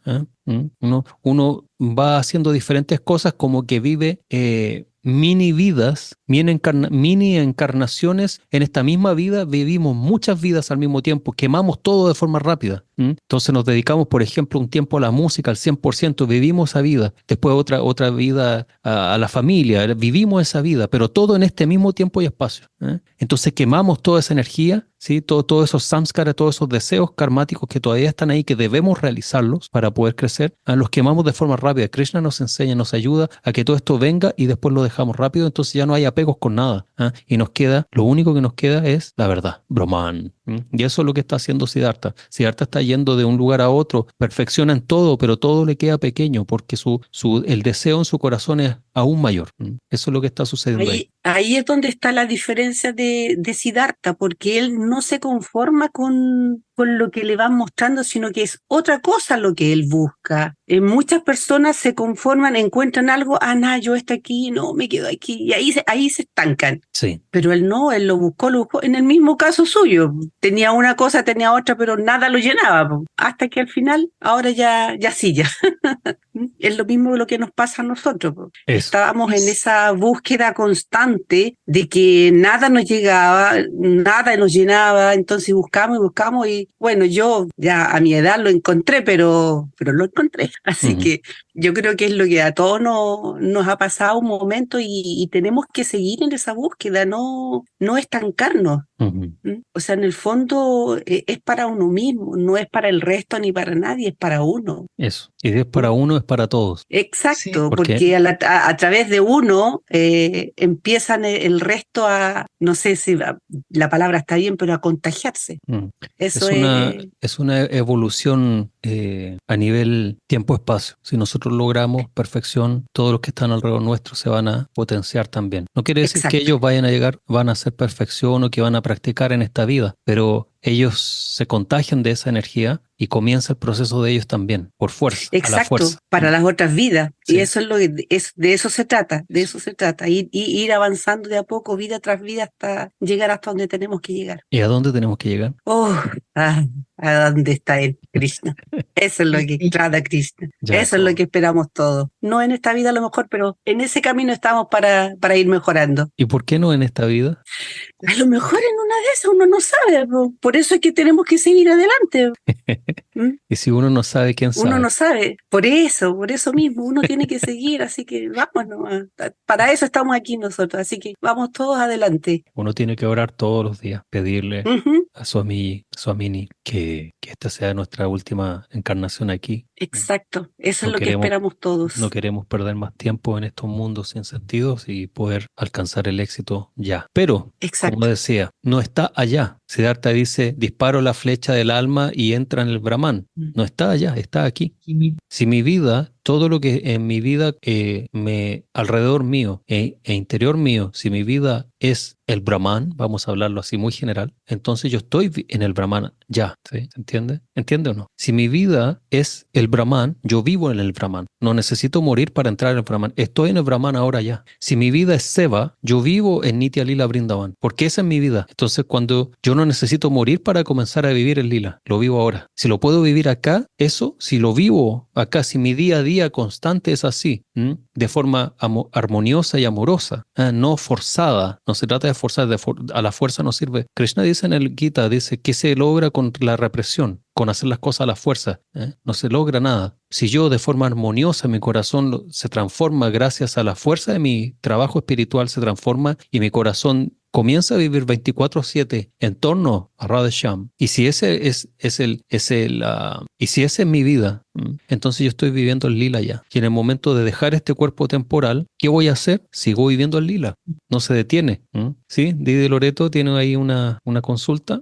Uno va haciendo diferentes cosas como que vive mini vidas mini encarnaciones en esta misma vida, vivimos muchas vidas al mismo tiempo, quemamos todo de forma rápida. Entonces nos dedicamos, por ejemplo, un tiempo a la música al 100%, vivimos esa vida, después otra vida a la familia, vivimos esa vida, pero todo en este mismo tiempo y espacio. Entonces quemamos toda esa energía, ¿sí? Todos esos samskaras, todos esos deseos karmáticos que todavía están ahí, que debemos realizarlos para poder crecer, los quemamos de forma rápida. Krishna nos enseña, nos ayuda a que todo esto venga y después lo dejamos rápido, entonces ya no hay apegos con nada. Y lo único que nos queda es la verdad, Brahman. Y eso es lo que está haciendo Siddhartha. Siddhartha está yendo de un lugar a otro, perfecciona en todo, pero todo le queda pequeño porque el deseo en su corazón es aún mayor. Eso es lo que está sucediendo ahí. Ahí es donde está la diferencia de Siddhartha, porque él no se conforma con lo que le van mostrando, sino que es otra cosa lo que él busca. Muchas personas se conforman, encuentran algo, no, yo estoy aquí, no, me quedo aquí, y ahí se estancan. Sí. Pero él no, él lo buscó en el mismo caso suyo. Tenía una cosa, tenía otra, pero nada lo llenaba, hasta que al final, ahora ya sí, ya. Es lo mismo lo que nos pasa a nosotros. Estábamos en esa búsqueda constante de que nada nos llegaba, nada nos llenaba, entonces buscamos y bueno, yo ya a mi edad lo encontré, pero lo encontré. Así que yo creo que es lo que a todos nos ha pasado un momento y tenemos que seguir en esa búsqueda, no estancarnos. O sea, en el fondo es para uno mismo, no es para el resto ni para nadie, es para uno. Eso. Y si es para uno, es para todos. Exacto, Sí. porque a través de uno empiezan el resto a, no sé si la palabra está bien, pero a contagiarse. Eso es una evolución a nivel tiempo-espacio. Si nosotros logramos perfección, todos los que están alrededor nuestro se van a potenciar también. No quiere decir que ellos van a hacer perfección o que van a practicar en esta vida, pero ellos se contagian de esa energía y comienza el proceso de ellos también, por fuerza, a la fuerza. Para las otras vidas. Sí. Y eso es de eso se trata, ir avanzando de a poco, vida tras vida, hasta llegar hasta donde tenemos que llegar. ¿Y a dónde tenemos que llegar? ¿A dónde está él, Krishna? Eso es lo que trata Krishna. Eso es lo que esperamos todos. No en esta vida a lo mejor, pero en ese camino estamos para ir mejorando. ¿Y por qué no en esta vida? A lo mejor en una de esas uno no sabe, por eso es que tenemos que seguir adelante. Y si uno no sabe, ¿quién sabe? Uno no sabe, por eso mismo, uno tiene que seguir, así que vamos nomás. Para eso estamos aquí nosotros, así que vamos todos adelante. Uno tiene que orar todos los días, pedirle a Swamini que esta sea nuestra última encarnación aquí. Exacto, eso es lo que esperamos todos. No queremos perder más tiempo en estos mundos sin sentidos y poder alcanzar el éxito ya. Pero, como decía, no está allá. Siddhartha dice, disparo la flecha del alma y entra en el Brahman. No está allá, está aquí. Si mi vida, todo lo que en mi vida, alrededor mío e interior mío, si mi vida es el Brahman, vamos a hablarlo así muy general, entonces yo estoy en el Brahman ya, ¿sí? ¿Se entiende? ¿Entiende o no? Si mi vida es el Brahman, yo vivo en el Brahman. No necesito morir para entrar en el Brahman. Estoy en el Brahman ahora ya. Si mi vida es Seva, yo vivo en Nitya Lila Vrindavan, porque esa es mi vida. Entonces cuando yo no necesito morir para comenzar a vivir el Lila, lo vivo ahora. Si lo puedo vivir acá, si lo vivo acá, si mi día a día constante es así, de forma armoniosa y amorosa, no forzada, no se trata de forzar, a la fuerza no sirve. Krishna dice en el Gita, dice que se logra con la represión, con hacer las cosas a la fuerza, no se logra nada. Si yo de forma armoniosa mi corazón se transforma gracias a la fuerza de mi trabajo espiritual, se transforma y mi corazón comienza a vivir 24/7 en torno a Radhesham. Y si ese y si esa es mi vida, entonces yo estoy viviendo el lila ya. Y en el momento de dejar este cuerpo temporal, ¿qué voy a hacer? Sigo viviendo el lila. No se detiene. ¿Sí? Didi Loreto tiene ahí una consulta.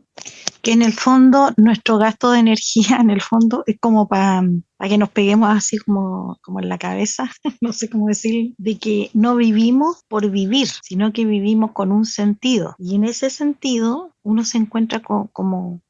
Que en el fondo nuestro gasto de energía en el fondo es como para que nos peguemos así como en la cabeza, no sé cómo decir, de que no vivimos por vivir, sino que vivimos con un sentido. Y en ese sentido uno se encuentra como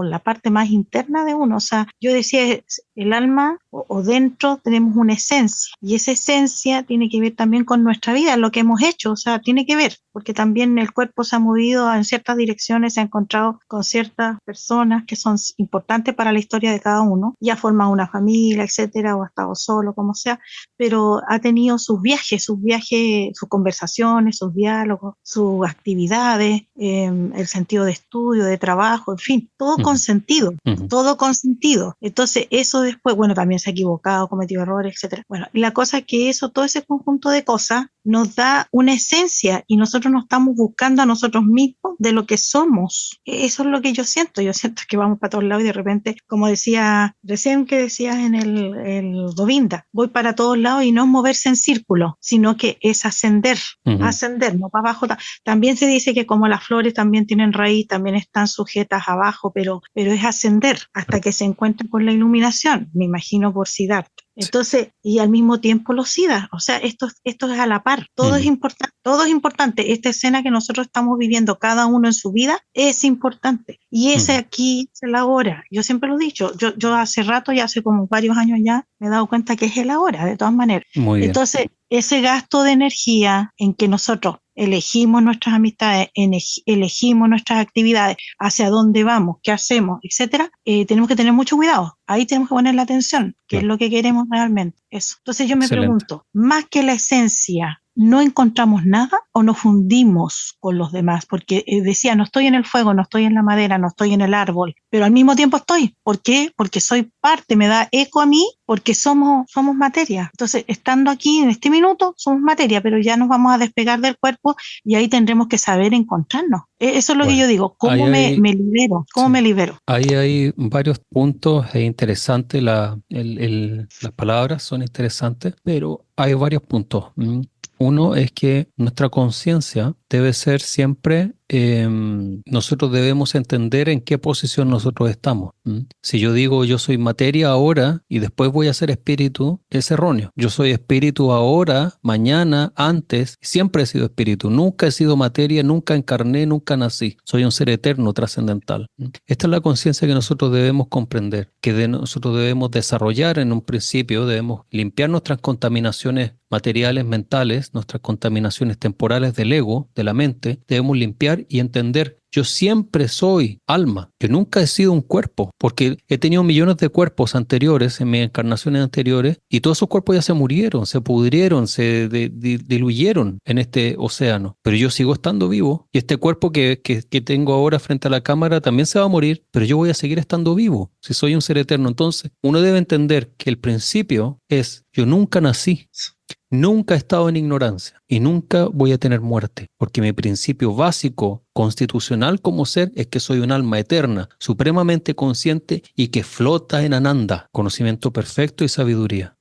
la parte más interna de uno. O sea, yo decía, el alma o dentro tenemos una esencia, y esa esencia tiene que ver también con nuestra vida, lo que hemos hecho, o sea, tiene que ver, porque también el cuerpo se ha movido en ciertas direcciones, se ha encontrado con ciertas personas que son importantes para la historia de cada uno, y ha formado una familia, etcétera, o ha estado solo, como sea, pero ha tenido sus viajes, sus conversaciones, sus diálogos, sus actividades, el sentido de estudio, de trabajo, en fin, todo con sentido, todo con sentido. Entonces, eso después, bueno, también se ha equivocado, cometido errores, etcétera. Bueno, la cosa es que todo ese conjunto de cosas nos da una esencia, y nosotros nos estamos buscando a nosotros mismos de lo que somos. Eso es lo que yo siento que vamos para todos lados y de repente, como decía recién que decías en el Govinda, voy para todos lados, y no es moverse en círculo, sino que es ascender, ascender, no para abajo. También se dice que como las flores también tienen raíz, también están sujetas abajo, pero es ascender hasta que se encuentran con la iluminación, me imagino por Siddhartha. Entonces, y al mismo tiempo los SIDA, o sea, esto es a la par, todo es importante, todo es importante. Esta escena que nosotros estamos viviendo, cada uno en su vida, es importante. Y ese aquí es el ahora. Yo siempre lo he dicho, yo hace rato, ya hace como varios años ya, me he dado cuenta que es el ahora, de todas maneras. Muy bien. Entonces, ese gasto de energía en que nosotros elegimos nuestras amistades, elegimos nuestras actividades, hacia dónde vamos, qué hacemos, etcétera, tenemos que tener mucho cuidado. Ahí tenemos que poner la atención, qué es lo que queremos realmente. Eso. Entonces yo me pregunto, más que la esencia, ¿no encontramos nada o nos fundimos con los demás? Porque decía, no estoy en el fuego, no estoy en la madera, no estoy en el árbol, pero al mismo tiempo estoy. ¿Por qué? Porque soy parte, me da eco a mí, porque somos materia. Entonces, estando aquí en este minuto, somos materia, pero ya nos vamos a despegar del cuerpo, y ahí tendremos que saber encontrarnos. Eso es lo que yo digo, ¿cómo me libero? ¿Cómo me libero? Ahí hay varios puntos, es interesante, las palabras son interesantes, pero hay varios puntos. Uno es que nuestra conciencia debe ser siempre, nosotros debemos entender en qué posición nosotros estamos. Si yo digo yo soy materia ahora y después voy a ser espíritu, es erróneo. Yo soy espíritu ahora, mañana, antes, siempre he sido espíritu. Nunca he sido materia, nunca encarné, nunca nací. Soy un ser eterno, trascendental. Esta es la conciencia que nosotros debemos comprender, que nosotros debemos desarrollar en un principio, debemos limpiar nuestras contaminaciones materiales, mentales, nuestras contaminaciones temporales del ego, de la mente, debemos limpiar y entender, yo siempre soy alma, yo nunca he sido un cuerpo, porque he tenido millones de cuerpos anteriores, en mis encarnaciones anteriores, y todos esos cuerpos ya se murieron, se pudrieron, se diluyeron en este océano, pero yo sigo estando vivo, y este cuerpo que tengo ahora frente a la cámara también se va a morir, pero yo voy a seguir estando vivo, si soy un ser eterno. Entonces, uno debe entender que el principio es, yo nunca nací, nunca he estado en ignorancia y nunca voy a tener muerte, porque mi principio básico constitucional como ser es que soy un alma eterna, supremamente consciente y que flota en Ananda, conocimiento perfecto y sabiduría.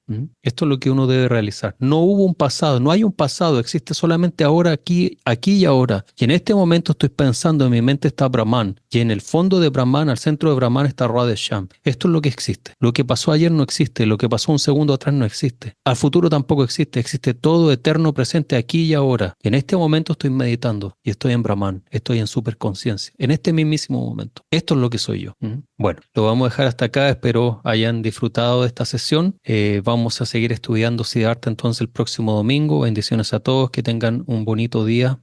Esto es lo que uno debe realizar. No hubo un pasado, no hay un pasado, existe solamente ahora, aquí y ahora. Y en este momento estoy pensando, en mi mente está Brahman, y en el fondo de Brahman, al centro de Brahman está Radhesham. Esto es lo que existe. Lo que pasó ayer no existe, lo que pasó un segundo atrás no existe. Al futuro tampoco existe, existe todo eterno presente aquí y ahora. En este momento estoy meditando y estoy en Brahman, estoy en superconciencia, en este mismísimo momento. Esto es lo que soy yo. Bueno, lo vamos a dejar hasta acá, espero hayan disfrutado de esta sesión. Vamos a seguir estudiando Siddhartha entonces el próximo domingo. Bendiciones a todos, que tengan un bonito día.